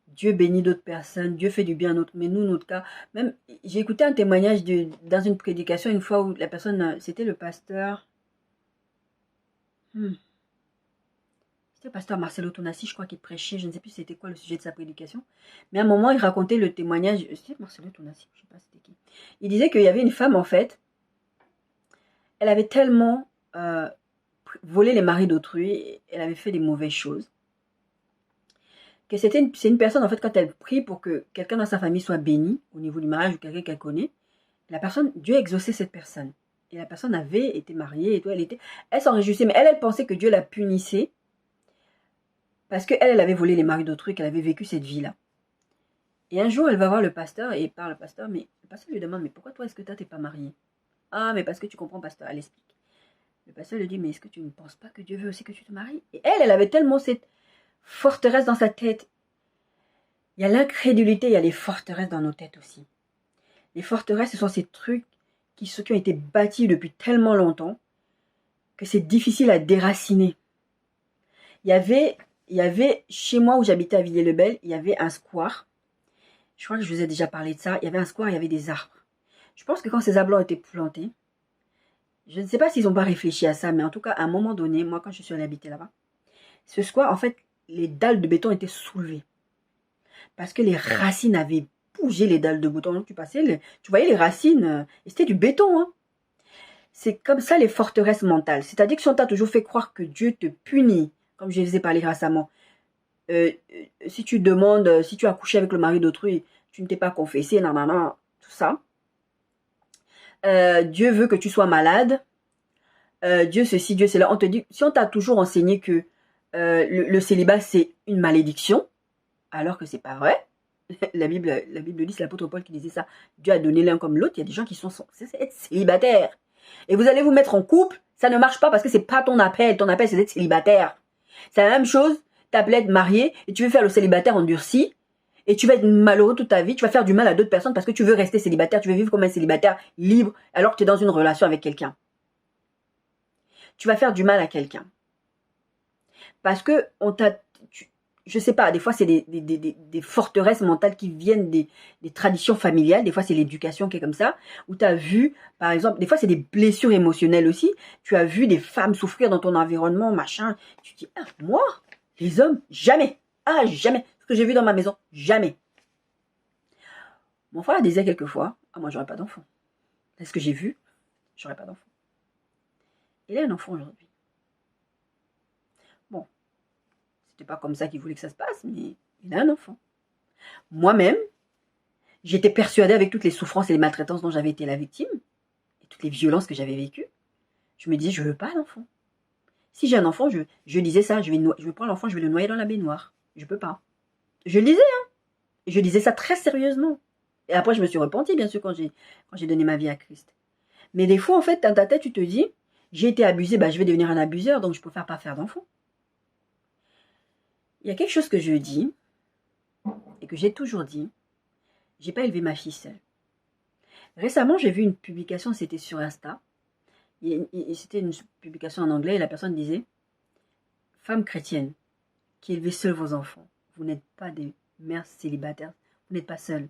Dieu bénit d'autres personnes, Dieu fait du bien à d'autres, mais nous, notre cas, même, j'ai écouté un témoignage dans une prédication une fois où la personne, c'était le pasteur, c'était le pasteur Marcelo Tonassi, je crois qu'il prêchait, je ne sais plus c'était quoi le sujet de sa prédication, mais à un moment, il racontait le témoignage, c'était Marcelo Tonassi, je ne sais pas c'était qui, il disait qu'il y avait une femme, en fait, elle avait tellement volé les maris d'autrui, elle avait fait des mauvaises choses, que c'est une personne, en fait, quand elle prie pour que quelqu'un dans sa famille soit béni, au niveau du mariage ou quelqu'un qu'elle connaît, la personne, Dieu exauçait cette personne. Et la personne avait été mariée et tout, elle s'en réjouissait, mais elle pensait que Dieu la punissait parce qu'elle avait volé les maris d'autrui, qu'elle avait vécu cette vie-là. Et un jour, elle va voir le pasteur et parle au pasteur, mais le pasteur lui demande, mais pourquoi toi, est-ce que toi, t'es pas mariée? Ah, mais parce que tu comprends, pasteur, elle explique. Le pasteur lui dit, mais est-ce que tu ne penses pas que Dieu veut aussi que tu te maries? Et elle avait tellement cette forteresse dans sa tête. Il y a l'incrédulité, il y a les forteresses dans nos têtes aussi. Les forteresses, ce sont ces trucs qui ont été bâtis depuis tellement longtemps que c'est difficile à déraciner. Il y avait chez moi où j'habitais à Villiers-le-Bel, il y avait un square. Je crois que je vous ai déjà parlé de ça. Il y avait un square, il y avait des arbres. Je pense que quand ces arbres ont été plantés, je ne sais pas s'ils n'ont pas réfléchi à ça, mais en tout cas, à un moment donné, moi, quand je suis allée habiter là-bas, ce square, en fait, les dalles de béton étaient soulevées. Parce que les racines avaient bougé les dalles de béton. Donc, tu voyais les racines, et c'était du béton. Hein. C'est comme ça les forteresses mentales. C'est-à-dire que si on t'a toujours fait croire que Dieu te punit, comme je vous ai parlé récemment, si tu demandes, si tu as couché avec le mari d'autrui, tu ne t'es pas confessé, nanana, tout ça. Dieu veut que tu sois malade. Dieu ceci, Dieu cela. On te dit, si on t'a toujours enseigné que le célibat c'est une malédiction, alors que c'est pas vrai. La Bible dit, c'est l'apôtre Paul qui disait ça. Dieu a donné l'un comme l'autre. Il y a des gens qui sont censés être célibataires. Et vous allez vous mettre en couple, ça ne marche pas parce que c'est pas ton appel. Ton appel, c'est d'être célibataire. C'est la même chose. T'appelles être marié et tu veux faire le célibataire endurci. Et tu vas être malheureux toute ta vie. Tu vas faire du mal à d'autres personnes parce que tu veux rester célibataire. Tu veux vivre comme un célibataire libre alors que tu es dans une relation avec quelqu'un. Tu vas faire du mal à quelqu'un. Parce que on t'a... Je sais pas, des fois c'est des forteresses mentales qui viennent des traditions familiales, des fois c'est l'éducation qui est comme ça, où tu as vu, par exemple, des fois c'est des blessures émotionnelles aussi, tu as vu des femmes souffrir dans ton environnement, machin, tu te dis, ah, moi, les hommes, jamais, ah, jamais, ce que j'ai vu dans ma maison, jamais. Mon frère disait quelquefois, ah, moi j'aurais pas d'enfant. C'est ce que j'ai vu, j'aurais pas d'enfant. Il a un enfant aujourd'hui. Bon. C'est pas comme ça qu'il voulait que ça se passe, mais il a un enfant. Moi-même, j'étais persuadée avec toutes les souffrances et les maltraitances dont j'avais été la victime, et toutes les violences que j'avais vécues, je me disais, je veux pas d'enfant. Si j'ai un enfant, je disais ça, je vais prendre l'enfant, je vais le noyer dans la baignoire. Je peux pas. Je le disais, hein. Et je disais ça très sérieusement. Et après, je me suis repentie, bien sûr, quand j'ai donné ma vie à Christ. Mais des fois, en fait, dans ta tête, tu te dis, j'ai été abusée, je vais devenir un abuseur, donc je préfère pas faire d'enfant. Il y a quelque chose que je dis, et que j'ai toujours dit, j'ai pas élevé ma fille seule. Récemment, j'ai vu une publication, c'était sur Insta, c'était une publication en anglais, et la personne disait, femme chrétienne, qui élevez seule vos enfants, vous n'êtes pas des mères célibataires, vous n'êtes pas seule,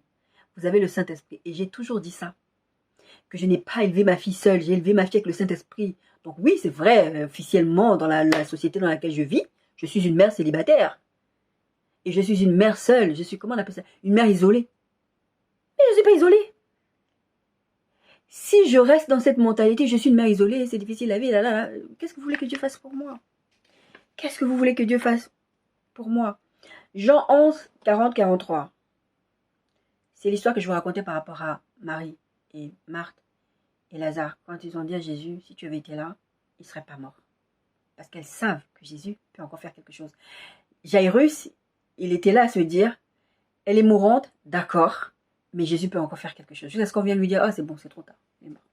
vous avez le Saint-Esprit. Et j'ai toujours dit ça, que je n'ai pas élevé ma fille seule, j'ai élevé ma fille avec le Saint-Esprit. Donc oui, c'est vrai, officiellement, dans la société dans laquelle je vis, je suis une mère célibataire. Et je suis une mère seule. Je suis, comment on appelle ça? Une mère isolée. Mais je ne suis pas isolée. Si je reste dans cette mentalité, je suis une mère isolée, c'est difficile la vie, qu'est-ce que vous voulez que Dieu fasse pour moi? Qu'est-ce que vous voulez que Dieu fasse pour moi? Jean 11, 40, 43. C'est l'histoire que je vous racontais par rapport à Marie et Marthe et Lazare. Quand ils ont dit à Jésus, si tu avais été là, il ne serait pas mort. Parce qu'elles savent que Jésus peut encore faire quelque chose. Jairus, il était là à se dire, elle est mourante, d'accord, mais Jésus peut encore faire quelque chose. Jusqu'à ce qu'on vienne lui dire, ah c'est bon, c'est trop tard, il est mort.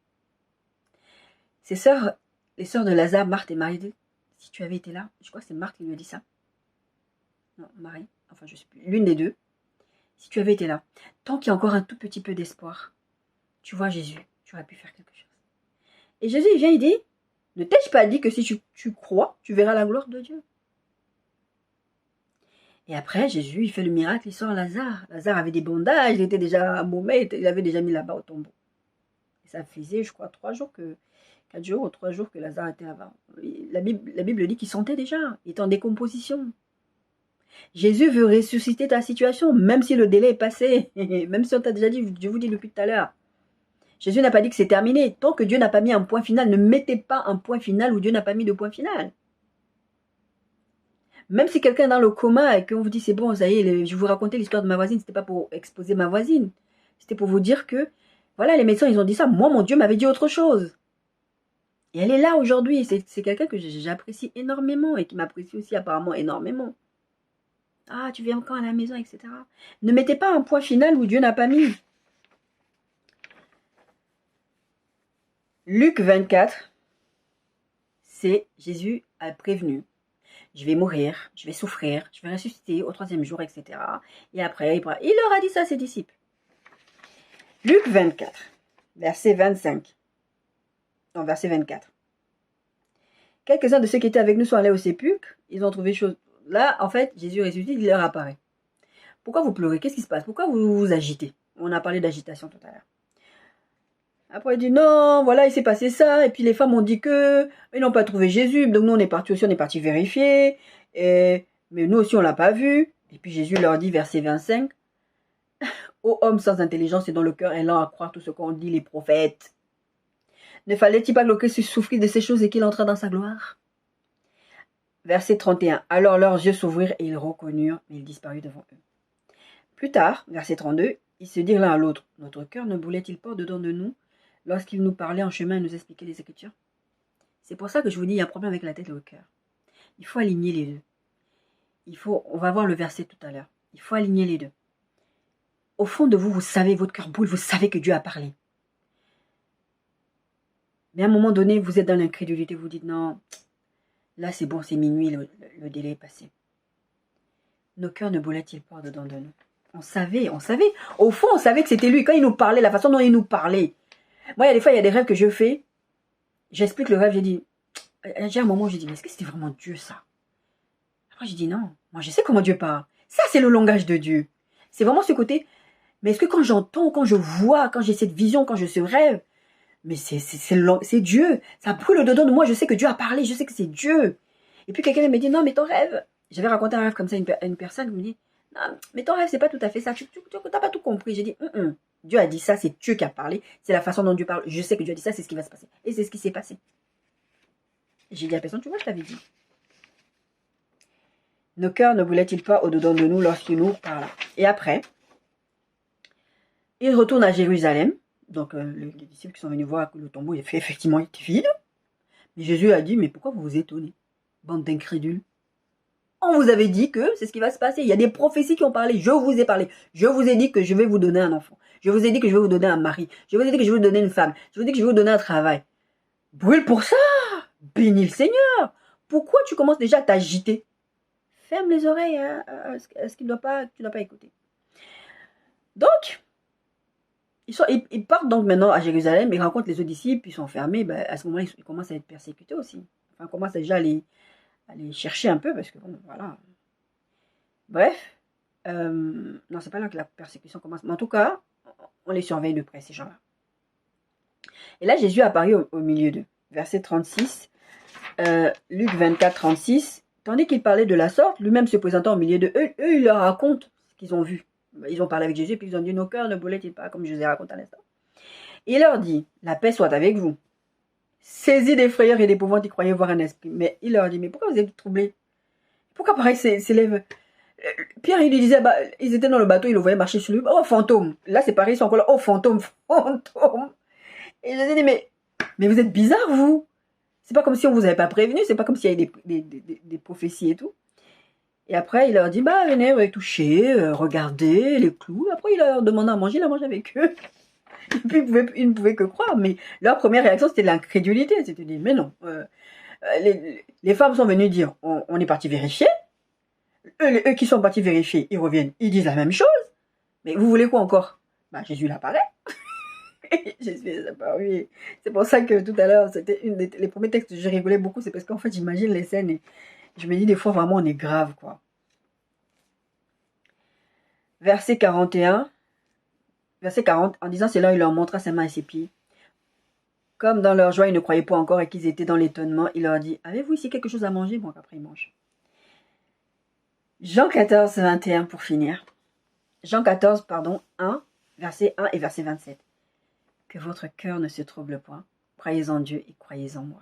Ses sœurs, les sœurs de Lazare, Marthe et Marie, si tu avais été là, je crois que c'est Marthe qui lui a dit ça. Non, Marie, enfin je sais plus, l'une des deux. Si tu avais été là, tant qu'il y a encore un tout petit peu d'espoir, tu vois Jésus, tu aurais pu faire quelque chose. Et Jésus, il vient, il dit, ne t'ai-je pas dit que si tu crois, tu verras la gloire de Dieu? Et après, Jésus, il fait le miracle, il sort Lazare. Lazare avait des bandages, il était déjà mauvais, il avait déjà mis là-bas au tombeau. Et ça faisait, je crois, 4 jours ou 3 jours que Lazare était là-bas. La Bible dit qu'il sentait déjà, il était en décomposition. Jésus veut ressusciter ta situation, même si le délai est passé, même si on t'a déjà dit, je vous dis depuis tout à l'heure. Jésus n'a pas dit que c'est terminé. Tant que Dieu n'a pas mis un point final, ne mettez pas un point final où Dieu n'a pas mis de point final. Même si quelqu'un est dans le coma et qu'on vous dit c'est bon, ça y est, je vous racontais l'histoire de ma voisine, c'était pas pour exposer ma voisine. C'était pour vous dire que, voilà, les médecins, ils ont dit ça. Moi, mon Dieu m'avait dit autre chose. Et elle est là aujourd'hui. C'est quelqu'un que j'apprécie énormément et qui m'apprécie aussi apparemment énormément. Ah, tu viens quand à la maison, etc. Ne mettez pas un point final où Dieu n'a pas mis. Luc 24, c'est Jésus a prévenu. Je vais mourir, je vais souffrir, je vais ressusciter au 3e jour, etc. Et après, il leur a dit ça à ses disciples. Luc 24, verset 25. Non, verset 24. Quelques-uns de ceux qui étaient avec nous sont allés au sépulcre. Ils ont trouvé chose. Là, en fait, Jésus ressuscite, il leur apparaît. Pourquoi vous pleurez? Qu'est-ce qui se passe? Pourquoi vous vous agitez? On a parlé d'agitation tout à l'heure. Après, il dit non, voilà, il s'est passé ça. Et puis les femmes ont dit que ils n'ont pas trouvé Jésus. Donc nous, on est parti vérifier. Mais nous aussi, on l'a pas vu. Et puis Jésus leur dit, verset 25, ô homme sans intelligence et dont le cœur est lent à croire tout ce qu'ont dit les prophètes. Ne fallait-il pas que le Christ souffrit de ces choses et qu'il entra dans sa gloire? Verset 31. Alors leurs yeux s'ouvrirent et ils reconnurent, mais il disparut devant eux. Plus tard, verset 32, ils se dirent l'un à l'autre, notre cœur ne brûlait-il pas au-dedans de nous lorsqu'il nous parlait en chemin et nous expliquait les Écritures? C'est pour ça que je vous dis, il y a un problème avec la tête et le cœur. Il faut aligner les deux. On va voir le verset tout à l'heure. Il faut aligner les deux. Au fond de vous, vous savez, votre cœur brûle, vous savez que Dieu a parlé. Mais à un moment donné, vous êtes dans l'incrédulité, vous dites non, là c'est bon, c'est minuit, le délai est passé. Nos cœurs ne brûlaient-ils pas dedans de nous? On savait. Au fond, on savait que c'était lui. Quand il nous parlait, la façon dont il nous parlait. Moi, il y a des fois, il y a des rêves que je fais. J'explique le rêve, j'ai un moment où j'ai dit, mais est-ce que c'était vraiment Dieu ça? Après, j'ai dit non. Moi, je sais comment Dieu parle. Ça, c'est le langage de Dieu. C'est vraiment ce côté. Mais est-ce que quand j'entends, quand je vois, quand j'ai cette vision, quand je ce rêve, mais c'est Dieu. Ça brûle dedans de moi. Je sais que Dieu a parlé. Je sais que c'est Dieu. Et puis quelqu'un me dit, non, mais ton rêve. J'avais raconté un rêve comme ça à une personne qui me dit, non, mais ton rêve, c'est pas tout à fait ça. Tu n'as pas tout compris. J'ai dit, Dieu a dit ça. C'est Dieu qui a parlé. C'est la façon dont Dieu parle. Je sais que Dieu a dit ça. C'est ce qui va se passer. Et c'est ce qui s'est passé. J'ai dit à la personne, tu vois, je t'avais dit. Nos cœurs ne brûlaient-ils pas au-dedans de nous lorsqu'il nous parla? Et après, il retourne à Jérusalem. Donc, les disciples qui sont venus voir que le tombeau effectivement était vide. Mais Jésus a dit, mais pourquoi vous vous étonnez, bande d'incrédules? On vous avait dit que c'est ce qui va se passer. Il y a des prophéties qui ont parlé. Je vous ai parlé. Je vous ai dit que je vais vous donner un enfant. Je vous ai dit que je vais vous donner un mari. Je vous ai dit que je vais vous donner une femme. Je vous ai dit que je vais vous donner un travail. Brûle pour ça. Bénis le Seigneur. Pourquoi tu commences déjà à t'agiter? Ferme les oreilles à ce que tu ne dois pas écouter. Donc, ils partent donc maintenant à Jérusalem, ils rencontrent les autres disciples, ils sont enfermés. Ben, à ce moment-là, ils commencent à être persécutés aussi. Enfin, ils commencent déjà à les chercher un peu, parce que bon, voilà. Bref, non, c'est pas là que la persécution commence. Mais en tout cas, on les surveille de près, ces gens-là. Et là, Jésus apparut au milieu d'eux. Verset 36, Luc 24, 36. Tandis qu'il parlait de la sorte, lui-même se présentant au milieu d'eux, eux, ils leur racontent ce qu'ils ont vu. Ils ont parlé avec Jésus, puis ils ont dit, nos cœurs ne brûlaient-ils pas, comme je vous ai raconté à l'instant. Il leur dit, la paix soit avec vous. Saisis des frayeurs et d'épouvante, ils croyaient voir un esprit. Mais il leur dit, mais pourquoi vous êtes troublés? Pourquoi pareil s'élève Pierre, il lui disait, bah, ils étaient dans le bateau, il le voyait marcher sur lui. Oh, fantôme. Là, c'est pareil, ils sont encore là. Oh, fantôme, fantôme. Et je lui ai dit, mais vous êtes bizarre, vous. C'est pas comme si on vous avait pas prévenu, c'est pas comme s'il y avait des prophéties et tout. Et après, il leur dit, bah, venez, ouais, toucher, regardez les clous. Après, il leur demandait à manger, il a mangé avec eux. Et puis, ils ne pouvaient que croire. Mais leur première réaction, c'était l'incrédulité. C'était dit, mais non. Les femmes sont venues dire, on est parti vérifier. Eux qui sont partis vérifier, ils reviennent, ils disent la même chose. Mais vous voulez quoi encore? Bah, Jésus l'apparaît. Jésus est apparu. C'est pour ça que tout à l'heure, c'était les premiers textes, je rigolais beaucoup. C'est parce qu'en fait, j'imagine les scènes et je me dis des fois, vraiment, on est grave, quoi. Verset 41. Verset 40, en disant cela, il leur montra ses mains et ses pieds. Comme dans leur joie, ils ne croyaient pas encore et qu'ils étaient dans l'étonnement, il leur dit, avez-vous ici quelque chose à manger? Bon, après, ils mangent. Jean 14, 21 pour finir. Jean 14, pardon, 1, verset 1 et verset 27. Que votre cœur ne se trouble point. Croyez en Dieu et croyez en moi.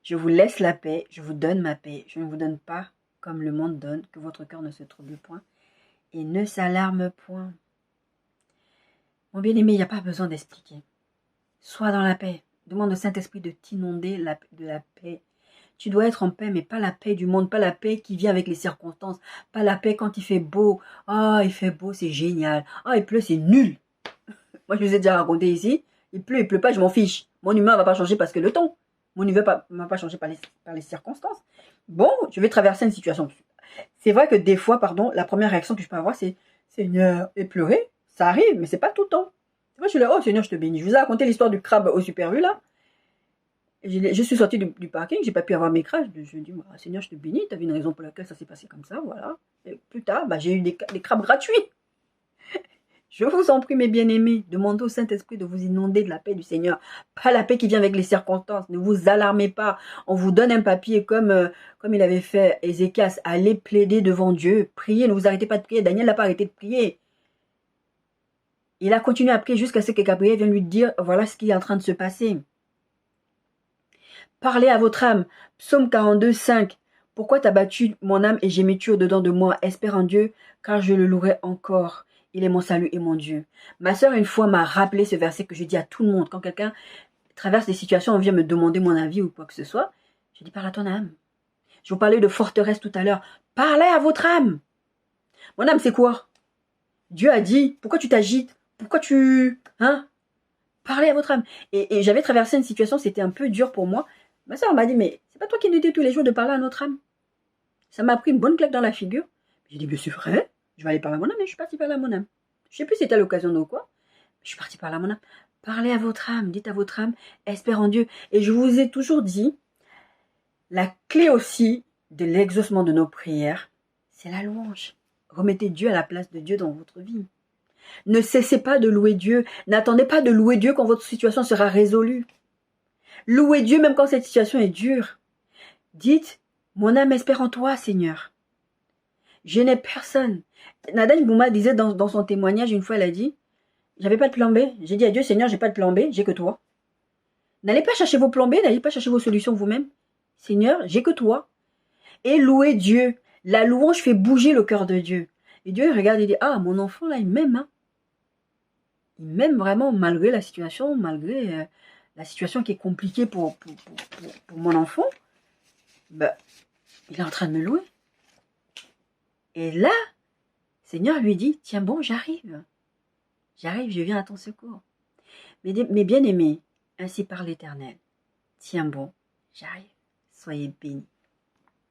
Je vous laisse la paix, je vous donne ma paix. Je ne vous donne pas comme le monde donne. Que votre cœur ne se trouble point et ne s'alarme point. Mon bien-aimé, il n'y a pas besoin d'expliquer. Sois dans la paix. Demande au Saint-Esprit de t'inonder de la paix. Tu dois être en paix, mais pas la paix du monde, pas la paix qui vient avec les circonstances, pas la paix quand il fait beau. Ah, il fait beau, c'est génial. Ah, il pleut, c'est nul. Moi, je vous ai déjà raconté ici, il pleut pas, je m'en fiche. Mon humeur ne va pas changer parce que le temps. Mon humeur ne va pas changer par les circonstances. Bon, je vais traverser une situation. C'est vrai que des fois, pardon, la première réaction que je peux avoir, c'est Seigneur, et pleurer, ça arrive, mais c'est pas tout le temps. Moi, je suis là, oh Seigneur, je te bénis. Je vous ai raconté l'histoire du crabe au Super U, là. Je suis sortie du parking, j'ai pas pu avoir mes crabes. Je me dis, bah, Seigneur, je te bénis, tu avais une raison pour laquelle ça s'est passé comme ça, voilà. Et plus tard, bah, j'ai eu des crabes gratuits. Je vous en prie, mes bien-aimés, demandez au Saint-Esprit de vous inonder de la paix du Seigneur. Pas la paix qui vient avec les circonstances. Ne vous alarmez pas. On vous donne un papier comme il avait fait Ézéchias. Allez plaider devant Dieu. Priez, ne vous arrêtez pas de prier. Daniel n'a pas arrêté de prier. Il a continué à prier jusqu'à ce que Gabriel vienne lui dire, voilà ce qui est en train de se passer. Parlez à votre âme. Psaume 42, 5. Pourquoi t'as battu mon âme et gémis-tu au-dedans de moi? Espère en Dieu, car je le louerai encore. Il est mon salut et mon Dieu. Ma sœur, une fois, m'a rappelé ce verset que je dis à tout le monde. Quand quelqu'un traverse des situations, on vient me demander mon avis ou quoi que ce soit. Je dis, parle à ton âme. Je vous parlais de forteresse tout à l'heure. Parlez à votre âme. Mon âme, c'est quoi? Dieu a dit, pourquoi tu t'agites? Pourquoi tu... Hein? Parlez à votre âme. Et j'avais traversé une situation, c'était un peu dur pour moi. Ma soeur m'a dit, mais c'est pas toi qui nous dis tous les jours de parler à notre âme. Ça m'a pris une bonne claque dans la figure. J'ai dit, mais c'est vrai, je vais aller parler à mon âme, et je suis partie parler à mon âme. Je sais plus si c'était à l'occasion de quoi. Je suis partie parler à mon âme. Parlez à votre âme, dites à votre âme, espère en Dieu. Et je vous ai toujours dit, la clé aussi de l'exaucement de nos prières, c'est la louange. Remettez Dieu à la place de Dieu dans votre vie. Ne cessez pas de louer Dieu. N'attendez pas de louer Dieu quand votre situation sera résolue. Louez Dieu même quand cette situation est dure. Dites, mon âme espère en toi, Seigneur. Je n'ai personne. Nadège Bouma disait dans son témoignage, une fois, elle a dit, j'avais pas de plan B. J'ai dit à Dieu, Seigneur, j'ai pas de plan B, j'ai que toi. N'allez pas chercher vos plans B, n'allez pas chercher vos solutions vous-même. Seigneur, j'ai que toi. Et louez Dieu. La louange fait bouger le cœur de Dieu. Et Dieu regarde et dit, ah, mon enfant là, il m'aime. Hein. Il m'aime vraiment malgré la situation, malgré la situation qui est compliquée pour mon enfant. Ben, il est en train de me louer. Et là, Seigneur lui dit, tiens bon, j'arrive. J'arrive, je viens à ton secours. Mais bien-aimés, ainsi parle l'Éternel. Tiens bon, j'arrive. Soyez bénis.